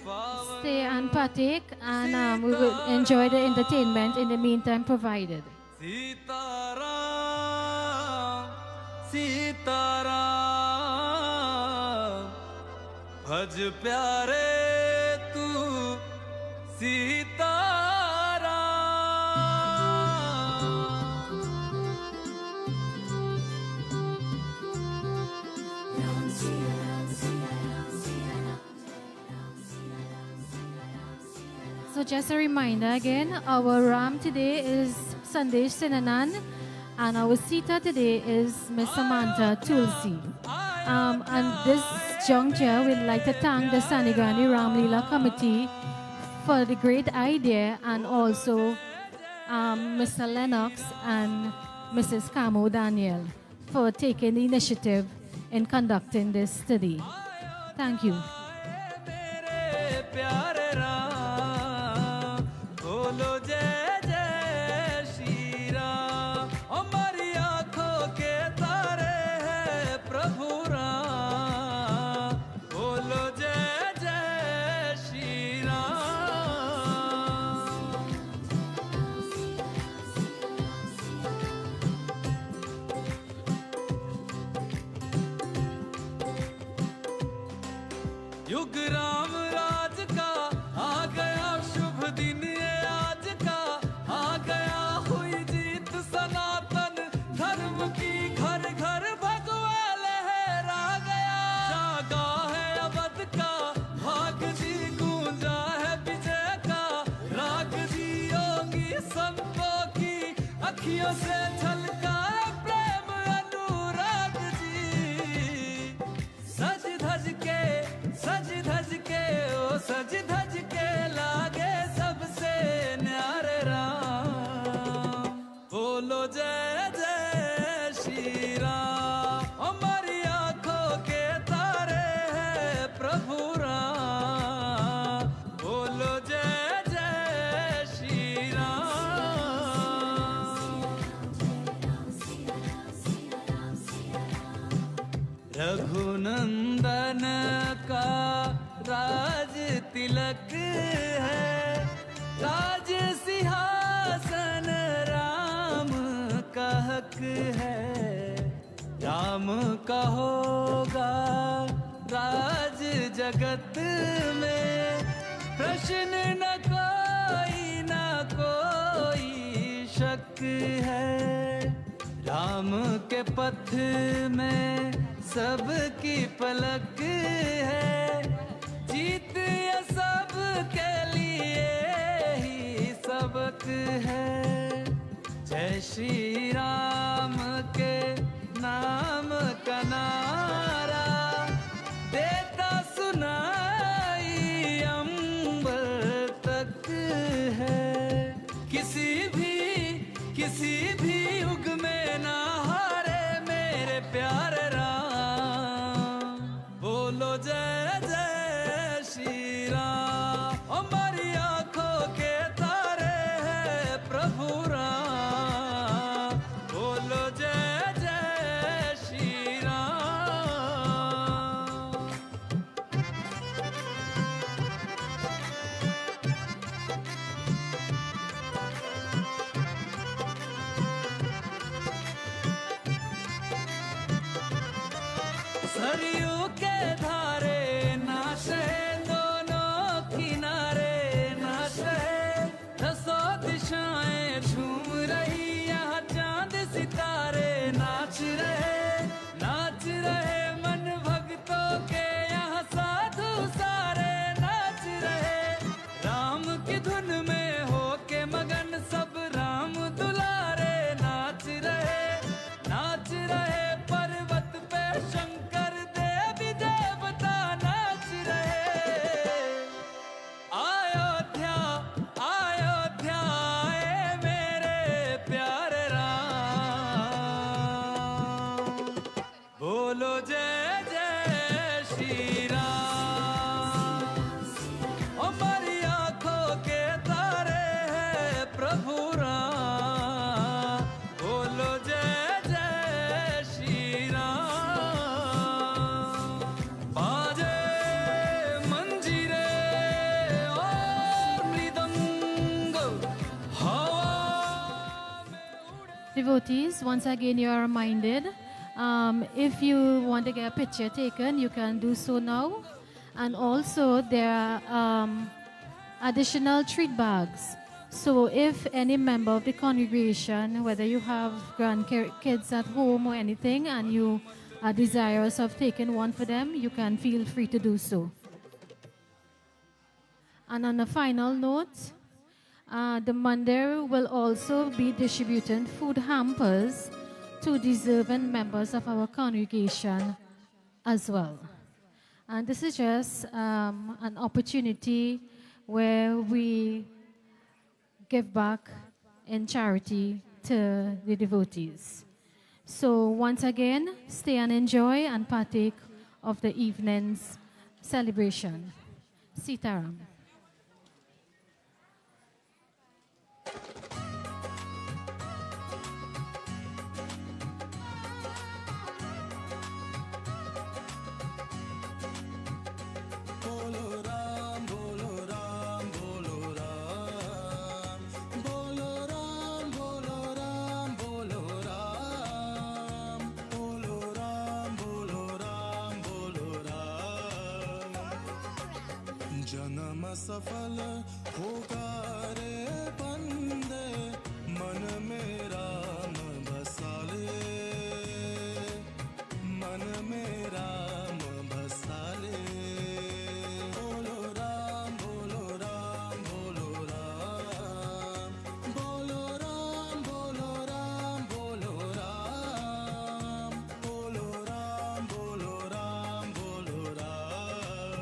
stay and partake, and we will enjoy the entertainment in the meantime provided. Sitaram, Sitaram, bhaj pyare tu Sitaram. So just a reminder again, our Ram today is Sandesh Sinanan, and our Sita today is Miss Samantha Tulsi. And this juncture, we'd like to thank the Sanigrani Ram Leela Committee for the great idea, and also Mr. Lennox and Mrs. Camo Daniel for taking the initiative in conducting this study. Thank you. युग राम राज का आ गया शुभ दिन ये आज का आ गया हुई जीत सनातन धर्म की घर घर भगवा लहरा गया जागा है अवध का भाग जी गूंजा है विजय का राग जी योगी संतों की अखियों से झलका है प्रेम अनुराग जी सज धज के सज धज के लागे सबसे न्यारे राम। बोलो जय जय श्री राम। हमारी आंखों के तारे हैं प्रभु राम। बोलो जय जय श्री राम। रघुनंदन का राज तिलक है, राज सिंहासन राम का हक है। राम का होगा राज जगत में, प्रश्न न कोई शक है। राम के पथ में सबकी पलक है, जीत ये सब के लिए ही सबक है। जय श्री राम के नाम का नारा देता सुनाई अंबर तक है। किसी भी युग में ना हारे मेरे प्यारे राम। बोलो जय जय श्री राम। हमारी आंखों के तारे हैं प्रभु राम। बोलो जय जय श्री राम। सरयू के धारे नाच है दोनों किनारे नाच है। दसों दिशाएं झूम रही यहाँ चांद सितारे नाच रहे मन भक्तों के यहाँ साधु सारे नाच रहे। राम की धुन में हो के मगन सब राम दुलारे नाच रहे पर्वत पे शंकर देवी देवता नाच रहे। अयोध्या अयोध्या आए मेरे प्यारे राम। बोलो जय जय श्री राम। हमारी आंखों के तारे हैं प्रभु राम। बोलो जय जय श्री राम। बाजे मंजीरे और मृदंग हवा में उड़े। Devotees, once again you are reminded, if you want to get a picture taken, you can do so now. And also there are additional treat bags. So if any member of the congregation, whether you have grandkids at home or anything, and you are desirous of taking one for them, you can feel free to do so. And on a final note, the mandir will also be distributing food hampers to deserving members of our congregation as well. And this is just an opportunity where we give back in charity to the devotees. So once again, stay and enjoy and partake of the evening's celebration. Sitaram. सफल होगा रे बंदे, मन में राम बसा ले, मन में राम बसा ले। बोलो राम बोलो राम बोलो राम, बोलो राम बोलो राम बोलो राम, बोलो राम बोलो राम बोलो राम।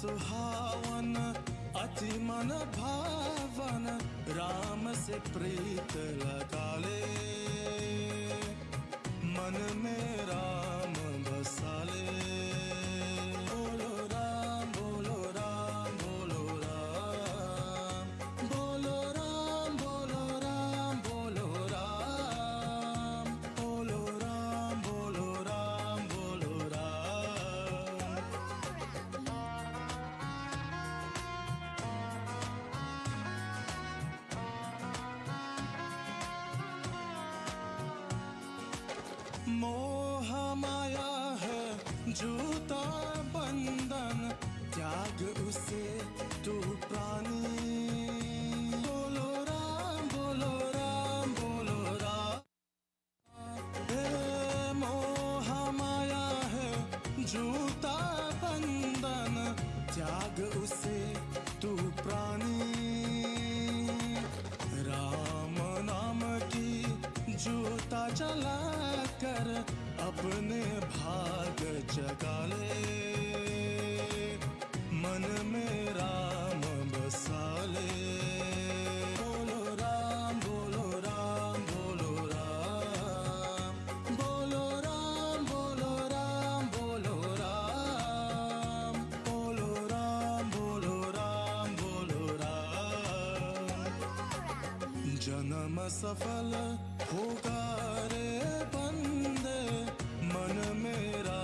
सुहावन अति मन भावन राम से प्रीत लगा ले मन में राम बसा ले बोलो राम बोलो राम बोलो राम बोलो राम बोलो राम बोलो राम बोलो राम बोलो राम बोलो राम मोह माया है जूता बंधन त्याग उसे तू प्राणी बोलो राम बोलो राम बोलो राम हे मोह माया है जूता बंधन त्याग उसे तू प्राणी राम नाम की जूता चला कर अपने भाग जगा ले मन में राम बसा ले बोलो राम बोलो राम बोलो राम बोलो राम बोलो राम बोलो राम बोलो राम बोलो राम बोलो राम जन्म सफल होगा रे बंदे मन मेरा